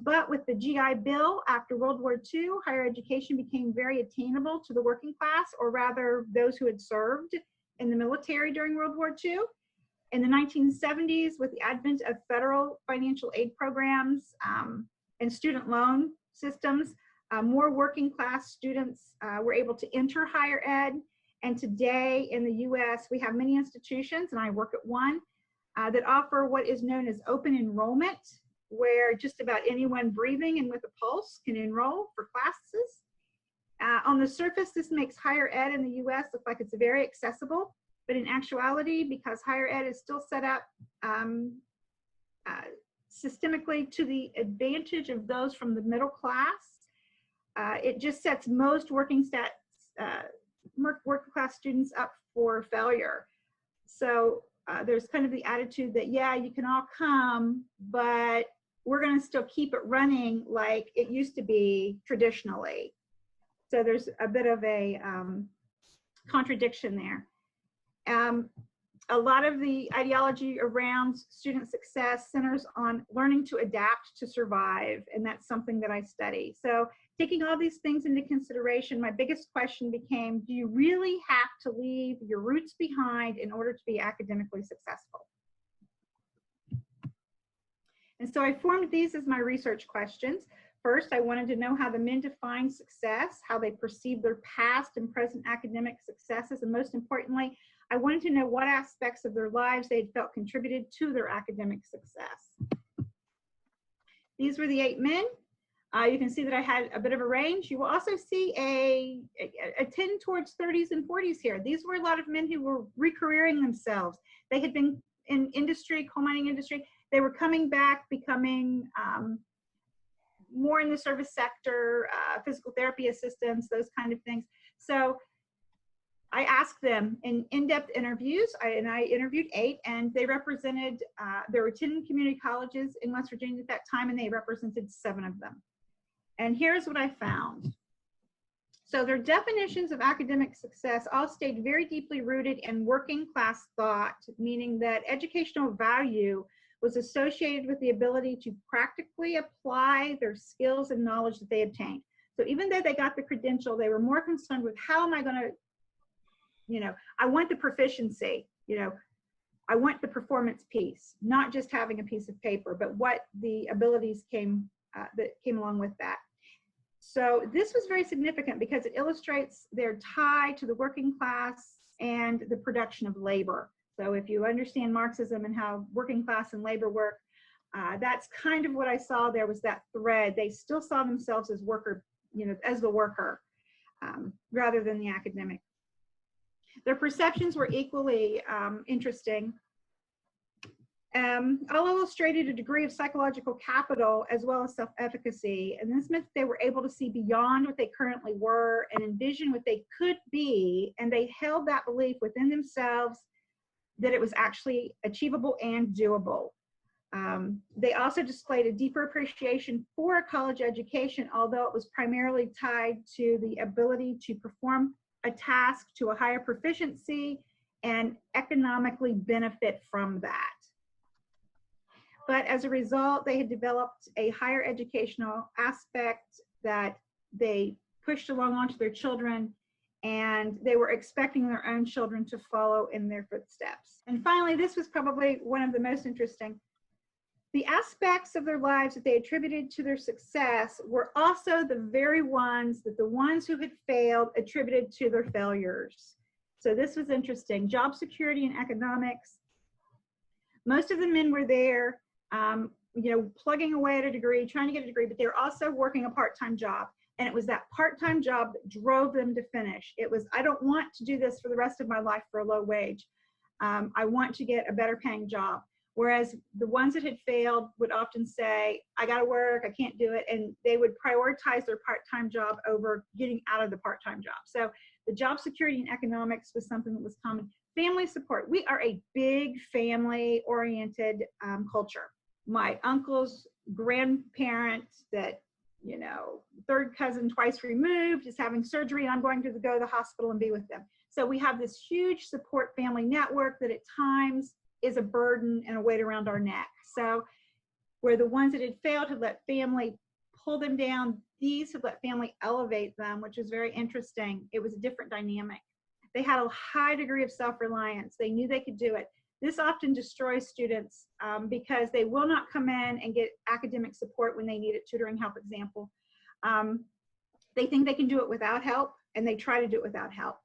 But with the GI Bill after World War II, higher education became very attainable to the working class, or rather those who had served in the military during World War II. In the 1970s, with the advent of federal financial aid programs and student loan systems, more working class students were able to enter higher ed. And today in the US, we have many institutions, and I work at one, that offer what is known as open enrollment, where just about anyone breathing and with a pulse can enroll for classes. On the surface, this makes higher ed in the US look like it's very accessible, but in actuality, because higher ed is still set up systemically to the advantage of those from the middle class, it just sets most working class students up for failure. So there's kind of the attitude that, yeah, you can all come, but we're going to still keep it running like it used to be traditionally. So there's a bit of a contradiction there. A lot of the ideology around student success centers on learning to adapt to survive, and that's something that I study. So taking all these things into consideration, my biggest question became, do you really have to leave your roots behind in order to be academically successful? And so I formed these as my research questions. First, I wanted to know how the men define success, how they perceive their past and present academic successes, and most importantly, I wanted to know what aspects of their lives they had felt contributed to their academic success. These were the 8 men. You can see that I had a bit of a range. You will also see a tend towards 30s and 40s here. These were a lot of men who were recareering themselves. They had been in industry, coal mining industry. They were coming back, becoming more in the service sector, physical therapy assistants, those kind of things. So I asked them in in-depth interviews, and I interviewed 8, and they represented, there were 10 community colleges in West Virginia at that time, and they represented 7 of them. And here's what I found. So their definitions of academic success all stayed very deeply rooted in working class thought, meaning that educational value was associated with the ability to practically apply their skills and knowledge that they obtained. So even though they got the credential, they were more concerned with how am I going to, I want the proficiency, I want the performance piece, not just having a piece of paper, but what the abilities that came along with that. So this was very significant because it illustrates their tie to the working class and the production of labor. So if you understand Marxism and how working class and labor work, that's kind of what I saw there was that thread. They still saw themselves as worker, as the worker, rather than the academic. Their perceptions were equally interesting. All illustrated a degree of psychological capital as well as self-efficacy, and this meant they were able to see beyond what they currently were and envision what they could be, and they held that belief within themselves that it was actually achievable and doable. They also displayed a deeper appreciation for a college education, although it was primarily tied to the ability to perform a task to a higher proficiency and economically benefit from that. But as a result, they had developed a higher educational aspect that they pushed along onto their children, and they were expecting their own children to follow in their footsteps. And finally, this was probably one of the most interesting. The aspects of their lives that they attributed to their success were also the very ones that the ones who had failed attributed to their failures. So this was interesting. Job security and economics. Most of the men were there, you know, plugging away at a degree, trying to get a degree, but they were also working a part-time job. And it was that part-time job that drove them to finish. It was, I don't want to do this for the rest of my life for a low wage. I want to get a better paying job. Whereas the ones that had failed would often say, I got to work, I can't do it. And they would prioritize their part-time job over getting out of the part-time job. So the job security and economics was something that was common. Family support. We are a big family-oriented culture. My uncle's grandparent that, you know, third cousin twice removed is having surgery, and I'm going to go to the hospital and be with them. So we have this huge support family network that at times is a burden and a weight around our neck. So where the ones that had failed had let family pull them down, these have let family elevate them, which is very interesting. It was a different dynamic. They had a high degree of self-reliance. They knew they could do it. This often destroys students because they will not come in and get academic support when they need it, tutoring help, example. They think they can do it without help, and they try to do it without help.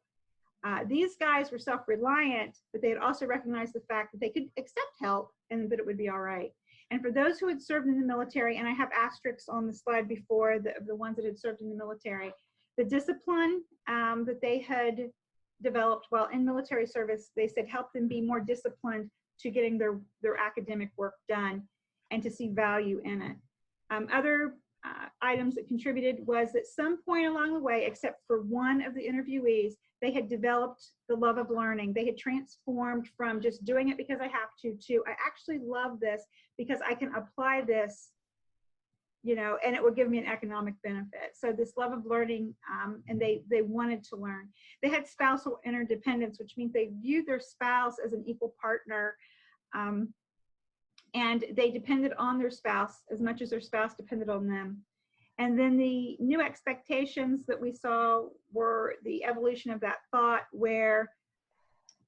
These guys were self-reliant, but they had also recognized the fact that they could accept help and that it would be all right. And for those who had served in the military, and I have asterisks on the slide before the ones that had served in the military, the discipline that they had developed while in military service, they said helped them be more disciplined to getting their academic work done and to see value in it. Other items that contributed was at some point along the way, except for one of the interviewees, they had developed the love of learning. They had transformed from just doing it because I have to I actually love this because I can apply this, you know, and it will give me an economic benefit. So this love of learning, and they wanted to learn. They had spousal interdependence, which means they viewed their spouse as an equal partner, and they depended on their spouse as much as their spouse depended on them. And then the new expectations that we saw were the evolution of that thought where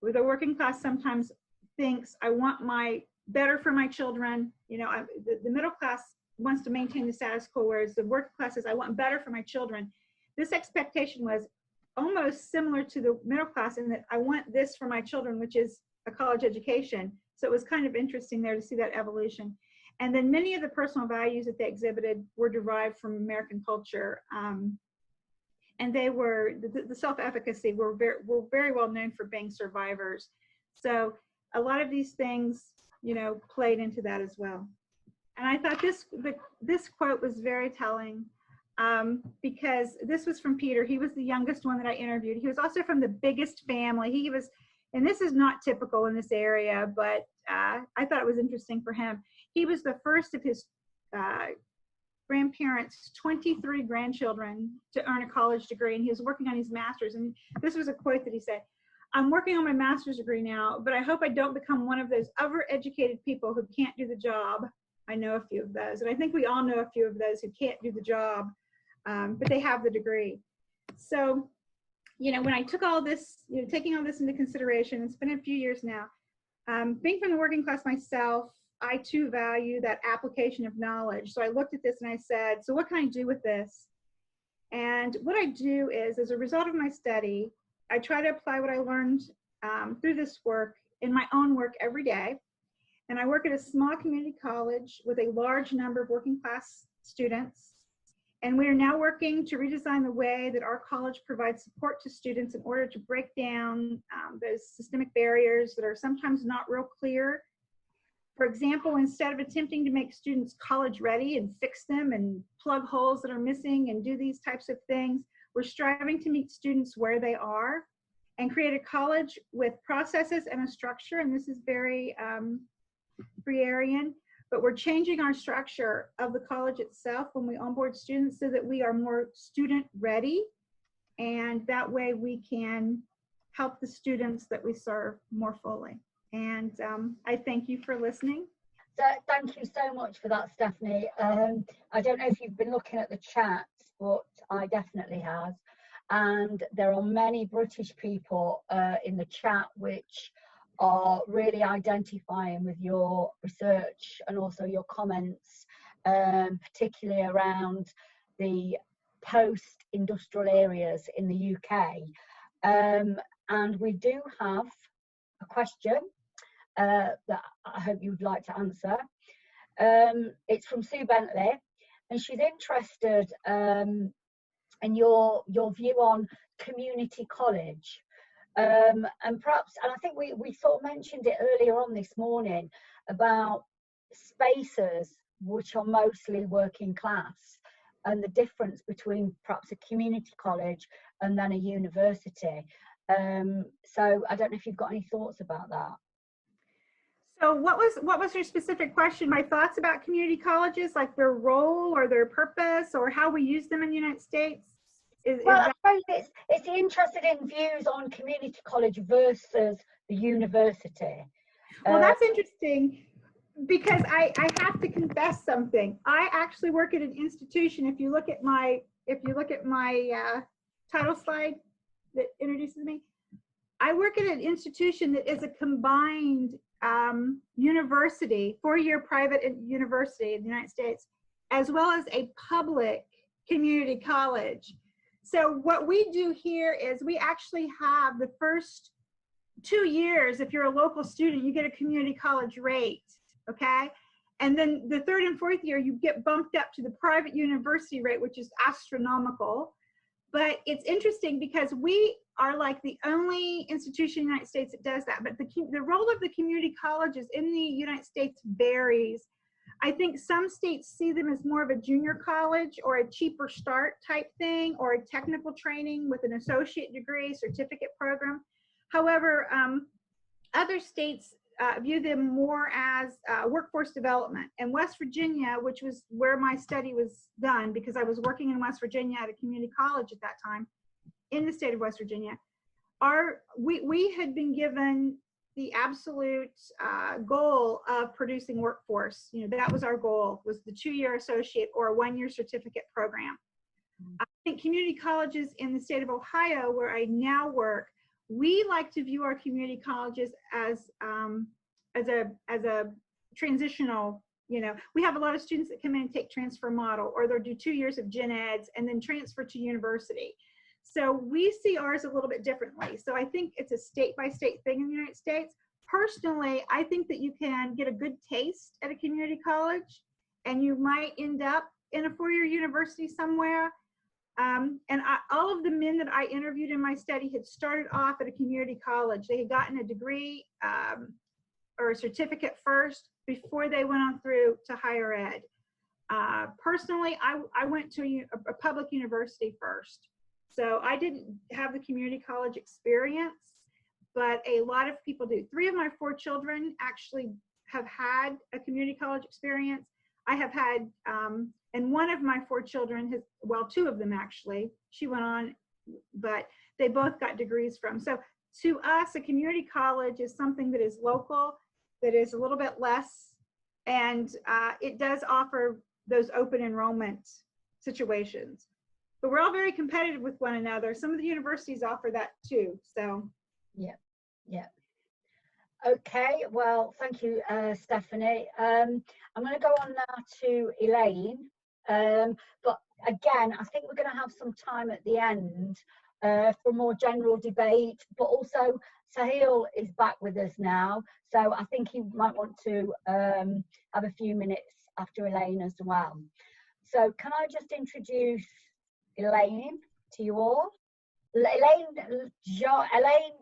the working class sometimes thinks, I want my better for my children. You know, the middle class wants to maintain the status quo, whereas the working class says, I want better for my children. This expectation was almost similar to the middle class in that I want this for my children, which is a college education. So it was kind of interesting there to see that evolution. And then many of the personal values that they exhibited were derived from American culture. And they were, the self-efficacy were very well known for being survivors. So a lot of these things, you know, played into that as well. And I thought this quote was very telling because this was from Peter. He was the youngest one that I interviewed. He was also from the biggest family. He was, and this is not typical in this area, but I thought it was interesting for him. He was the first of his grandparents' 23 grandchildren to earn a college degree, and he was working on his master's. And this was a quote that he said, I'm working on my master's degree now, but I hope I don't become one of those overeducated people who can't do the job. I know a few of those, and I think we all know a few of those who can't do the job, but they have the degree. So, you know, when I took all this, you know, taking all this into consideration, it's been a few years now, being from the working class myself, I too value that application of knowledge. So I looked at this and I said, so what can I do with this? And what I do is, as a result of my study, I try to apply what I learned through this work in my own work every day. And I work at a small community college with a large number of working class students. And we are now working to redesign the way that our college provides support to students in order to break down those systemic barriers that are sometimes not real clear. For example, instead of attempting to make students college ready and fix them and plug holes that are missing and do these types of things, we're striving to meet students where they are and create a college with processes and a structure. And this is very Freerian, but we're changing our structure of the college itself when we onboard students so that we are more student ready. And that way we can help the students that we serve more fully. And I thank you for listening. So thank you so much for that, Stephanie. I don't know if you've been looking at the chat, but I definitely have. And there are many British people in the chat which are really identifying with your research and also your comments, particularly around the post-industrial areas in the UK. and we do have a question that I hope you'd like to answer. It's from Sue Bentley, and she's interested in your view on community college. And perhaps, and I think we sort of mentioned it earlier on this morning about spaces which are mostly working class and the difference between perhaps a community college and then a university. So I don't know if you've got any thoughts about that. So what was your specific question? My thoughts about community colleges, like their role or their purpose or how we use them in the United States? Well, I suppose it's interested in views on community college versus the university. Well, that's interesting because I have to confess something. I actually work at an institution. If you look at my title slide that introduces me, I work at an institution that is a combined university, 4-year private university in the United States, as well as a public community college. So what we do here is we actually have the first 2 years, if you're a local student, you get a community college rate, okay? And then the 3rd and 4th year, you get bumped up to the private university rate, which is astronomical. But it's interesting because we are like the only institution in the United States that does that. But the role of the community colleges in the United States varies. I think some states see them as more of a junior college or a cheaper start type thing, or a technical training with an associate degree, certificate program. However, other states view them more as workforce development. And West Virginia, which was where my study was done, because I was working in West Virginia at a community college at that time in the state of West Virginia, we had been given the absolute goal of producing workforce. You know, that was our goal, was the 2-year associate or a 1-year certificate program. I think community colleges in the state of Ohio, where I now work, we like to view our community colleges as a transitional, you know, we have a lot of students that come in and take transfer model, or they'll do 2 years of gen eds and then transfer to university. So we see ours a little bit differently. So I think it's a state-by-state thing in the United States. Personally, I think that you can get a good taste at a community college and you might end up in a 4-year university somewhere. All of the men that I interviewed in my study had started off at a community college. They had gotten a degree or a certificate first before they went on through to higher ed. Personally, I went to a public university first. So I didn't have the community college experience, but a lot of people do. 3 of my 4 children actually have had a community college experience. I have had, and one of my 4 children has, well, 2 of them actually, she went on, but they both got degrees from. So to us, a community college is something that is local, that is a little bit less, and it does offer those open enrollment situations. But we're all very competitive with one another. Some of the universities offer that too, so. Yeah. Okay, well, thank you, Stephanie. I'm going to go on now to Elaine. But again, I think we're going to have some time at the end for more general debate, but also Sahil is back with us now, so I think he might want to have a few minutes after Elaine as well. So can I just introduce Elaine to you all? Elaine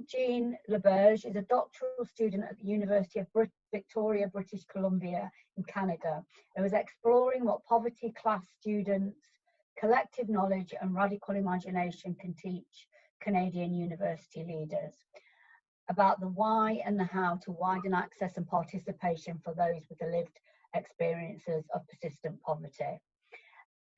J Laberge is a doctoral student at the University of Victoria, British Columbia in Canada, who is exploring what poverty class students, collective knowledge and radical imagination can teach Canadian university leaders about the why and the how to widen access and participation for those with the lived experiences of persistent poverty.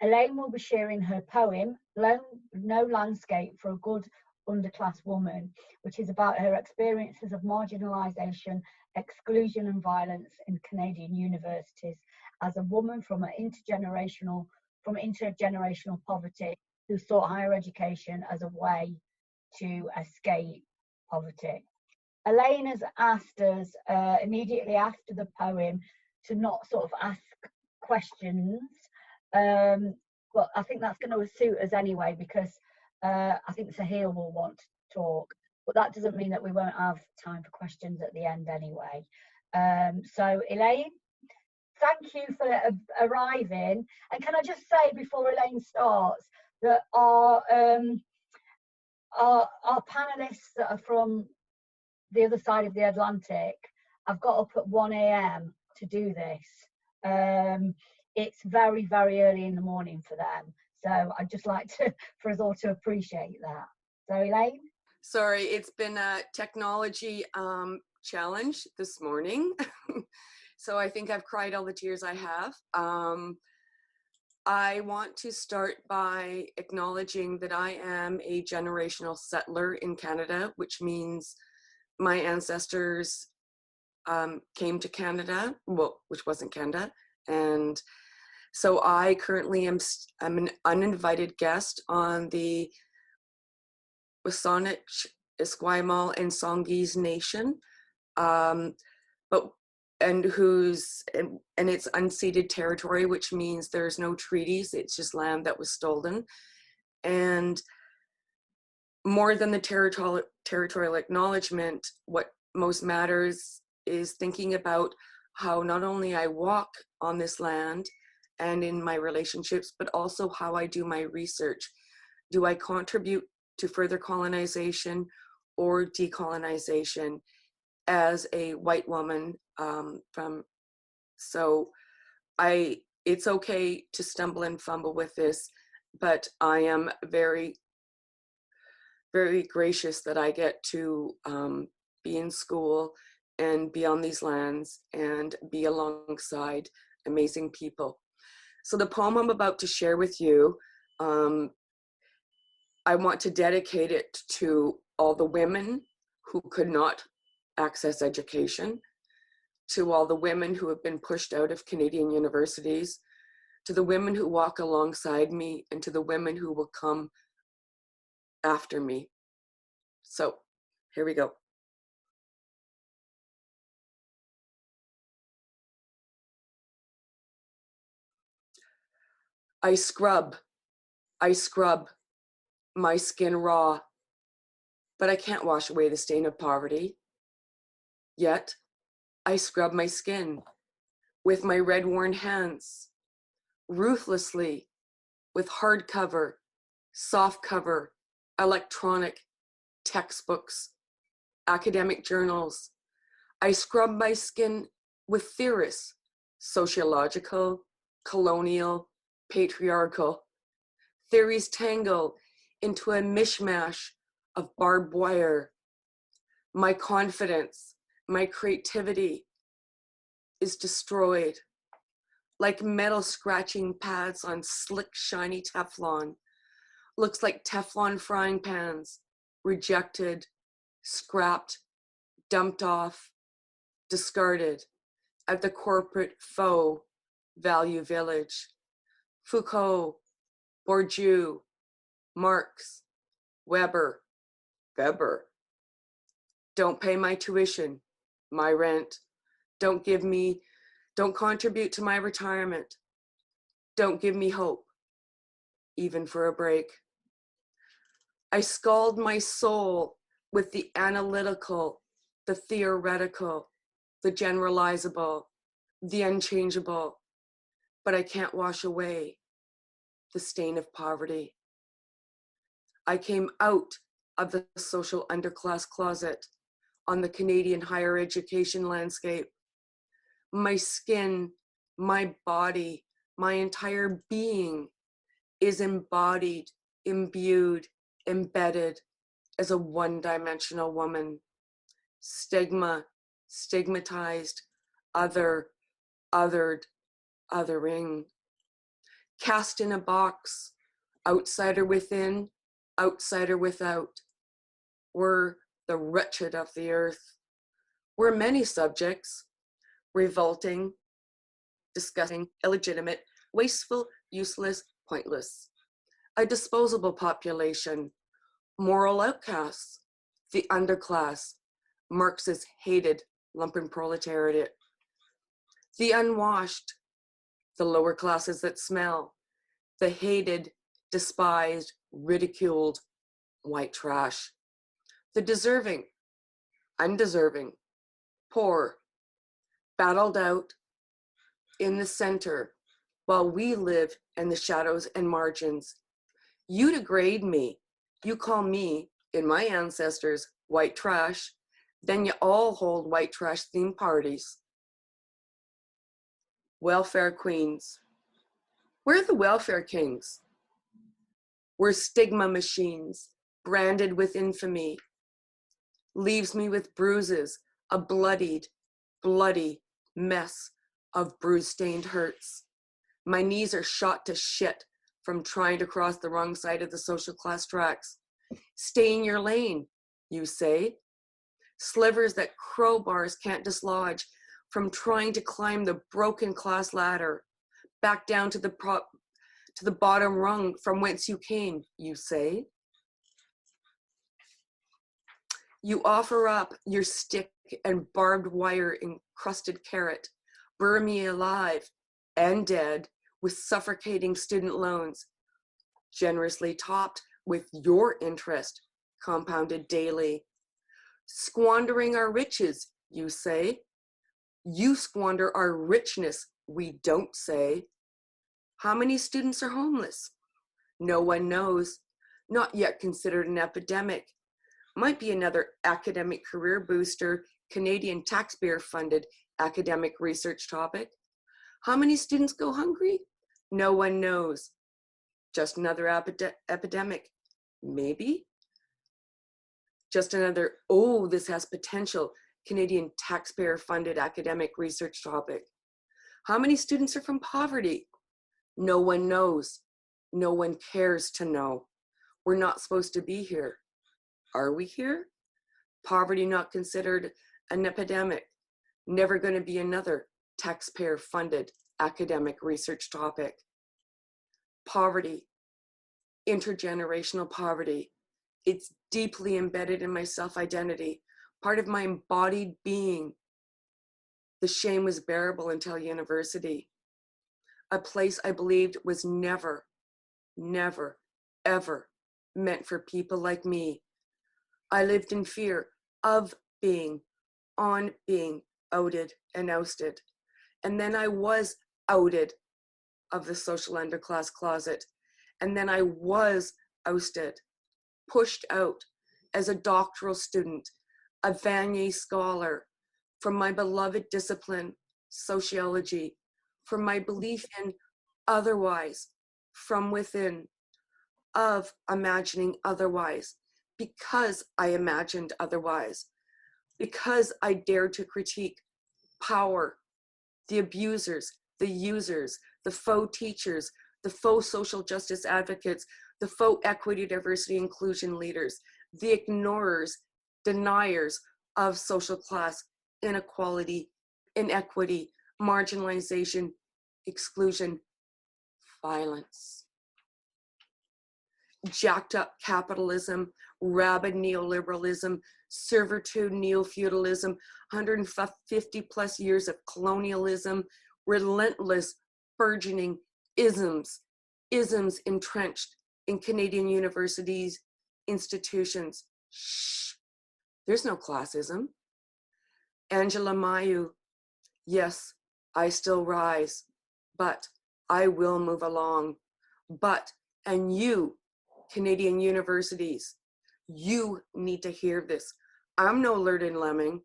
Elaine will be sharing her poem, No Landscape for a Good Underclass Woman, which is about her experiences of marginalisation, exclusion and violence in Canadian universities as a woman from intergenerational poverty who sought higher education as a way to escape poverty. Elaine has asked us immediately after the poem to not sort of ask questions, but I think that's going to suit us anyway, because I think Sahil will want to talk. but that doesn't mean that we won't have time for questions at the end anyway. So Elaine, thank you for arriving. And can I just say before Elaine starts that our panelists that are from the other side of the Atlantic have got up at 1 a.m. to do this. It's very, very early in the morning for them. So I'd just like for us all to appreciate that. So Elaine? Sorry, it's been a technology challenge this morning. So I think I've cried all the tears I have. I want to start by acknowledging that I am a generational settler in Canada, which means my ancestors came to Canada, well, which wasn't Canada. And so I currently am an uninvited guest on the Wasatch, Esquimalt, and Songhees Nation, and it's unceded territory, which means there's no treaties. It's just land that was stolen. And more than the territorial acknowledgement, what most matters is thinking about how not only I walk on this land and in my relationships, but also how I do my research. Do I contribute to further colonization or decolonization as a white woman it's okay to stumble and fumble with this, but I am very, very gracious that I get to be in school and be on these lands and be alongside amazing people. So the poem I'm about to share with you, I want to dedicate it to all the women who could not access education, to all the women who have been pushed out of Canadian universities, to the women who walk alongside me, and to the women who will come after me. So here we go. I scrub, my skin raw, but I can't wash away the stain of poverty. Yet, I scrub my skin with my red-worn hands, ruthlessly, with hardcover, softcover, electronic textbooks, academic journals. I scrub my skin with theorists, sociological, colonial, patriarchal. Theories tangle into a mishmash of barbed wire. My confidence, my creativity is destroyed like metal scratching pads on slick, shiny Teflon. Looks like Teflon frying pans, rejected, scrapped, dumped off, discarded at the corporate faux value village. Foucault, Bourdieu, Marx, Weber. Don't pay my tuition, my rent. Don't contribute to my retirement. Don't give me hope, even for a break. I scald my soul with the analytical, the theoretical, the generalizable, the unchangeable, but I can't wash away the stain of poverty. I came out of the social underclass closet on the Canadian higher education landscape. My skin, my body, my entire being is embodied, imbued, embedded as a one-dimensional woman. Stigma, stigmatized, othered, othering. Cast in a box, outsider within, outsider without. We're the wretched of the earth. We're many subjects, revolting, disgusting, illegitimate, wasteful, useless, pointless. A disposable population, moral outcasts, the underclass, Marx's hated lumpen proletariat. The unwashed, the lower classes that smell, the hated, despised, ridiculed, white trash. The deserving, undeserving, poor, battled out in the center, while we live in the shadows and margins. You degrade me. You call me, in my ancestors, white trash. Then you all hold white trash themed parties. Welfare queens. We're the welfare kings. We're stigma machines, branded with infamy. Leaves me with bruises, a bloody mess of bruise-stained hurts. My knees are shot to shit from trying to cross the wrong side of the social class tracks. Stay in your lane, you say. Slivers that crowbars can't dislodge from trying to climb the broken class ladder, back down to the bottom rung from whence you came, you say. You offer up your stick and barbed wire encrusted carrot, burn me alive and dead with suffocating student loans, generously topped with your interest, compounded daily. Squandering our riches, you say. You squander our richness, we don't say. How many students are homeless? No one knows. Not yet considered an epidemic. Might be another academic career booster, Canadian taxpayer-funded academic research topic. How many students go hungry? No one knows. Just another epidemic. Maybe. Just another, oh, this has potential, Canadian taxpayer-funded academic research topic. How many students are from poverty? No one knows. No one cares to know. We're not supposed to be here. Are we here? Poverty not considered an epidemic. Never going to be another taxpayer-funded academic research topic. Poverty, intergenerational poverty. It's deeply embedded in my self-identity, part of my embodied being. The shame was bearable until university, a place I believed was never, ever meant for people like me. I lived in fear of being, on being outed and ousted. And then I was outed of the social underclass closet. And then I was ousted, pushed out as a doctoral student, a Vanier scholar, from my beloved discipline, sociology, from my belief in otherwise, from within, of imagining otherwise, because I imagined otherwise, because I dared to critique power, the abusers, the users, the faux teachers, the faux social justice advocates, the faux equity, diversity, inclusion leaders, the ignorers, deniers of social class, inequality, inequity, marginalization, exclusion, violence. Jacked up capitalism, rabid neoliberalism, servitude, neo-feudalism, 150 plus years of colonialism, relentless, burgeoning isms entrenched in Canadian universities, institutions. Shh, there's no classism. Angela Mayu, yes, I still rise, but I will move along. But, and you, Canadian universities, you need to hear this. I'm no Lurden Lemming.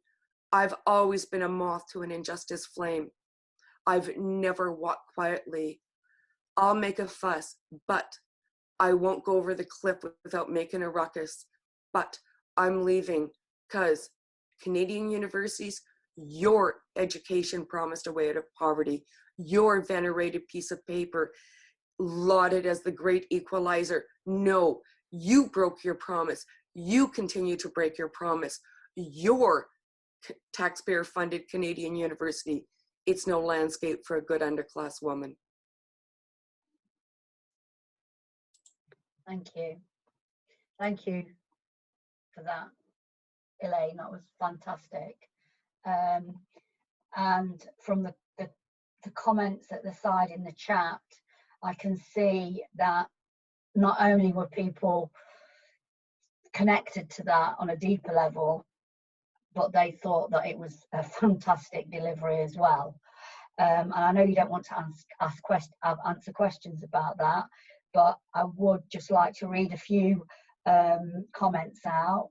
I've always been a moth to an injustice flame. I've never walked quietly. I'll make a fuss, but I won't go over the cliff without making a ruckus. But I'm leaving because Canadian universities, your education promised a way out of poverty, your venerated piece of paper, lauded as the great equalizer. No, you broke your promise. You continue to break your promise. Your taxpayer-funded Canadian university, it's no landscape for a good underclass woman. Thank you. Thank you for that, Elaine. That was fantastic. And from the comments at the side in the chat, I can see that not only were people connected to that on a deeper level, but they thought that it was a fantastic delivery as well. And I know you don't want to answer questions about that, but I would just like to read a few comments out.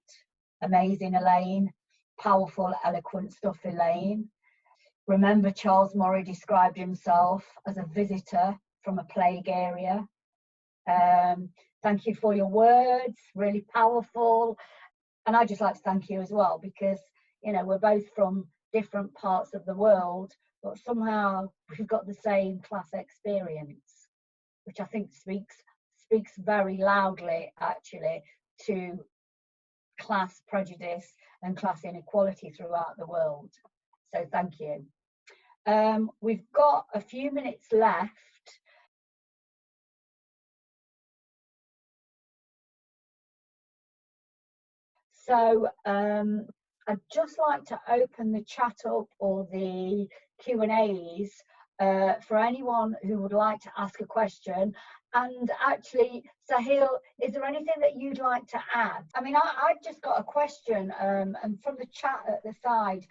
Amazing, Elaine. Powerful, eloquent stuff, Elaine. Remember, Charles Murray described himself as a visitor from a plague area. Thank you for your words, really powerful. And I'd just like to thank you as well, because, you know, we're both from different parts of the world, but somehow we've got the same class experience, which I think speaks very loudly, actually, to class prejudice and class inequality throughout the world. So thank you. We've got a few minutes left. So I'd just like to open the chat up, or the Q&As, for anyone who would like to ask a question. And actually, Sahil, is there anything that you'd like to add? I mean, I've just got a question, and from the chat at the side,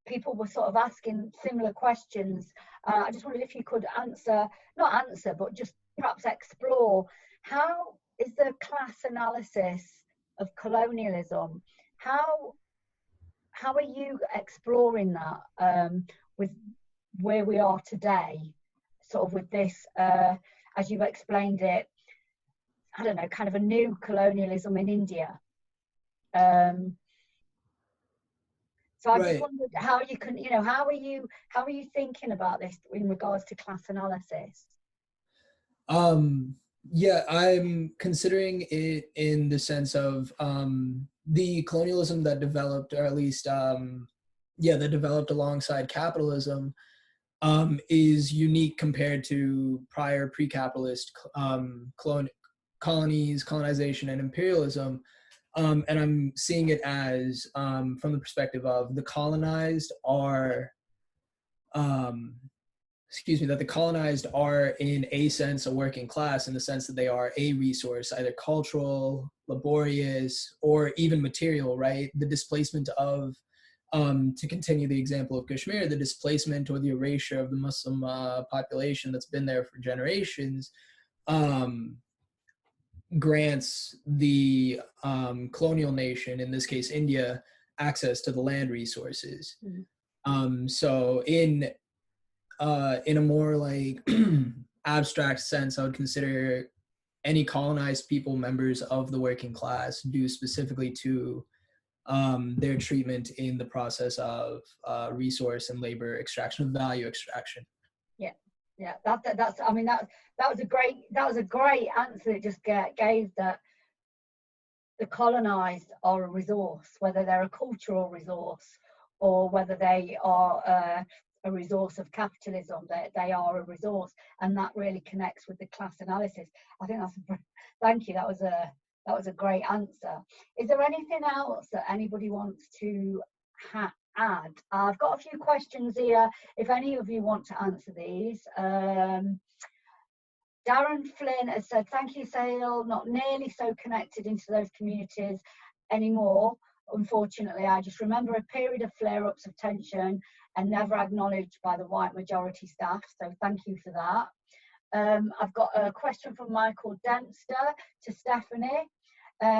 people were sort of asking similar questions. I just wondered if you could not answer, but just perhaps explore, how is the class analysis of colonialism? How are you exploring that with where we are today, sort of with this, as you've explained it, I don't know, kind of a new colonialism in India? So I just wondered how you can, you know, how are you thinking about this in regards to class analysis? Yeah, I'm considering it in the sense of the colonialism that developed, or at least, that developed alongside capitalism, is unique compared to prior pre-capitalist colonies, colonization, and imperialism. And I'm seeing it as, from the perspective of the colonized are, that the colonized are, in a sense, a working class, in the sense that they are a resource, either cultural, laborious, or even material, right? The displacement of, to continue the example of Kashmir, the displacement or the erasure of the Muslim population that's been there for generations, grants the colonial nation, in this case India, access to the land resources. Mm-hmm. So in a more like abstract sense, I would consider any colonized people members of the working class due specifically to their treatment in the process of resource and labor extraction, of value extraction. Yeah, that's. I mean, that was a great answer. It just gave that the colonized are a resource, whether they're a cultural resource or whether they are a resource of capitalism. They are a resource, and that really connects with the class analysis. I think thank you. That was a great answer. Is there anything else that anybody wants to add? I've got a few questions here, if any of you want to answer these. Darren Flynn has said, thank you, Sahil, not nearly so connected into those communities anymore. Unfortunately, I just remember a period of flare-ups of tension and never acknowledged by the white majority staff, so thank you for that. I've got a question from Michael Dempster to Stephanie.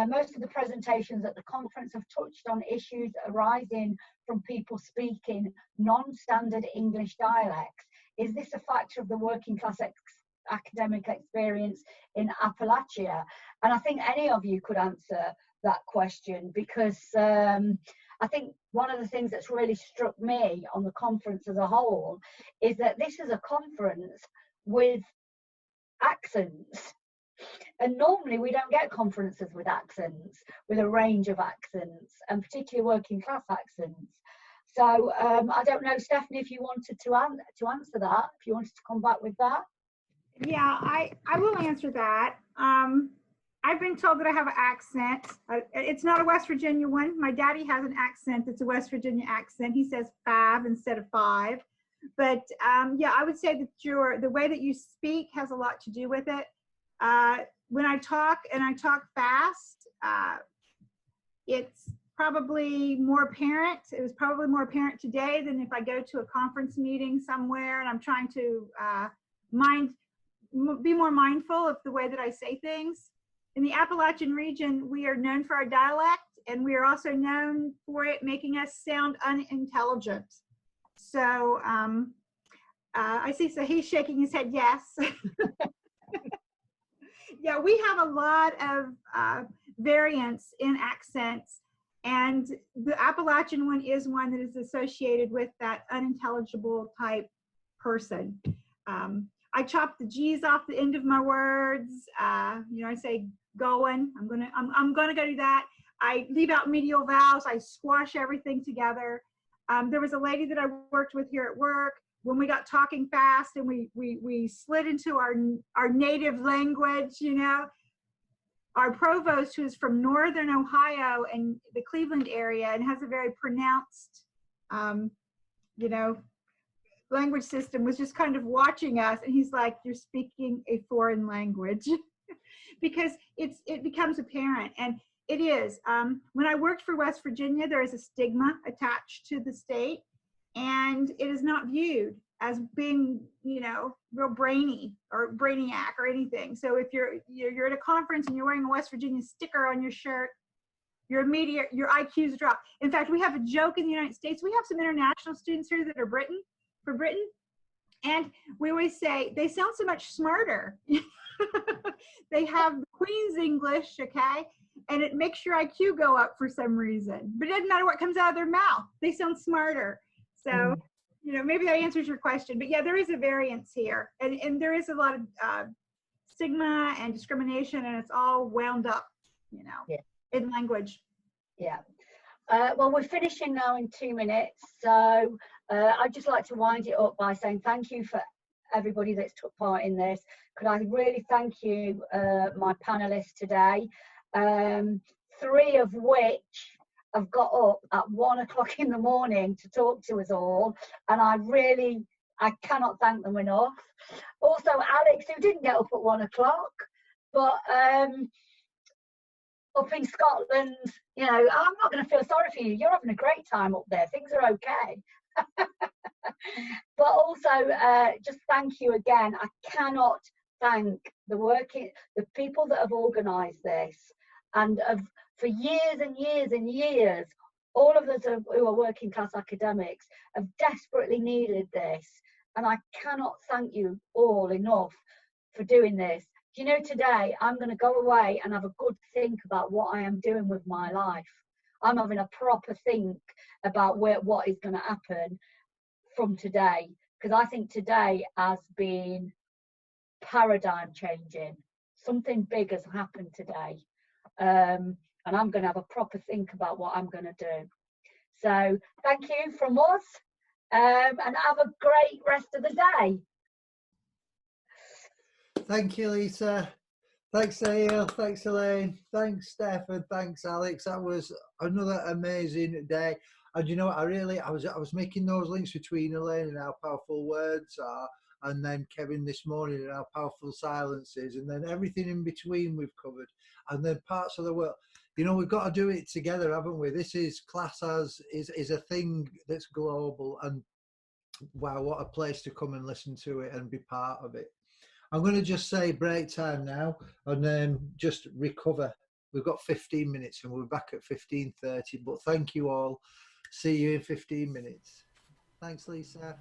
Most of the presentations at the conference have touched on issues arising from people speaking non-standard English dialects. Is this a factor of the working class academic experience in Appalachia? And I think any of you could answer that question, because I think one of the things that's really struck me on the conference as a whole is that this is a conference with accents. And normally we don't get conferences with accents, with a range of accents, and particularly working class accents. So I don't know, Stephanie, if you wanted to answer that, if you wanted to come back with that. Yeah, I will answer that. I've been told that I have an accent. It's not a West Virginia one. My daddy has an accent. It's a West Virginia accent. He says 5 instead of 5. But yeah, I would say that the way that you speak has a lot to do with it. When I talk and I talk fast, it's probably more apparent. It was probably more apparent today than if I go to a conference meeting somewhere and I'm trying to be more mindful of the way that I say things. In the Appalachian region, we are known for our dialect, and we are also known for it making us sound unintelligent. So I see Sahil shaking his head yes. Yeah, we have a lot of variance in accents, and the Appalachian one is one that is associated with that unintelligible type person. I chop the G's off the end of my words. You know, I say going. I'm gonna go do that. I leave out medial vowels. I squash everything together. There was a lady that I worked with here at work. When we got talking fast and we slid into our native language, you know, our provost, who is from Northern Ohio and the Cleveland area and has a very pronounced, you know, language system, was just kind of watching us, and he's like, "You're speaking a foreign language," because it becomes apparent, and it is. When I worked for West Virginia, there is a stigma attached to the state, and it is not viewed as being, you know, real brainy or brainiac or anything. So if you're at a conference and you're wearing a West Virginia sticker on your shirt, your IQ's drop. In fact, we have a joke in the United States. We have some international students here that are from Britain, and we always say they sound so much smarter. They have the Queen's English, okay, and it makes your IQ go up for some reason. But it doesn't matter what comes out of their mouth; they sound smarter. So, you know, maybe that answers your question. But yeah, there is a variance here, and there is a lot of stigma and discrimination, and it's all wound up, you know, in language. Yeah. Well, we're finishing now in 2 minutes, so I'd just like to wind it up by saying thank you for everybody that's took part in this. Could I really thank you, my panelists today, 3 of which have got up at 1 o'clock in the morning to talk to us all, and I cannot thank them enough. Also, Alex, who didn't get up at 1 o'clock, but up in Scotland, you know, I'm not going to feel sorry for you. You're having a great time up there. Things are okay. But also, just thank you again. I cannot thank the people that have organised this, and for years and years and years, all of us who are working class academics have desperately needed this, and I cannot thank you all enough for doing this. You know, today I'm going to go away and have a good think about what I am doing with my life. I'm having a proper think about what is going to happen from today, because I think today has been paradigm changing. Something big has happened today, and I'm going to have a proper think about what I'm going to do. So thank you from us, and have a great rest of the day. Thank you, Lisa. Thanks, Sahil. Thanks, Elaine. Thanks, Steph, and thanks, Alex. That was another amazing day. And you know what? I was making those links between Elaine and how powerful words are, and then Kevin this morning and how powerful silence is, and then everything in between we've covered, and then parts of the world. You know, we've got to do it together, haven't we? This is class is a thing that's global, and wow, what a place to come and listen to it and be part of it. I'm going to just say break time now, and then just recover. We've got 15 minutes and we're back at 15:30, but thank you all. See you in 15 minutes. Thanks, Lisa.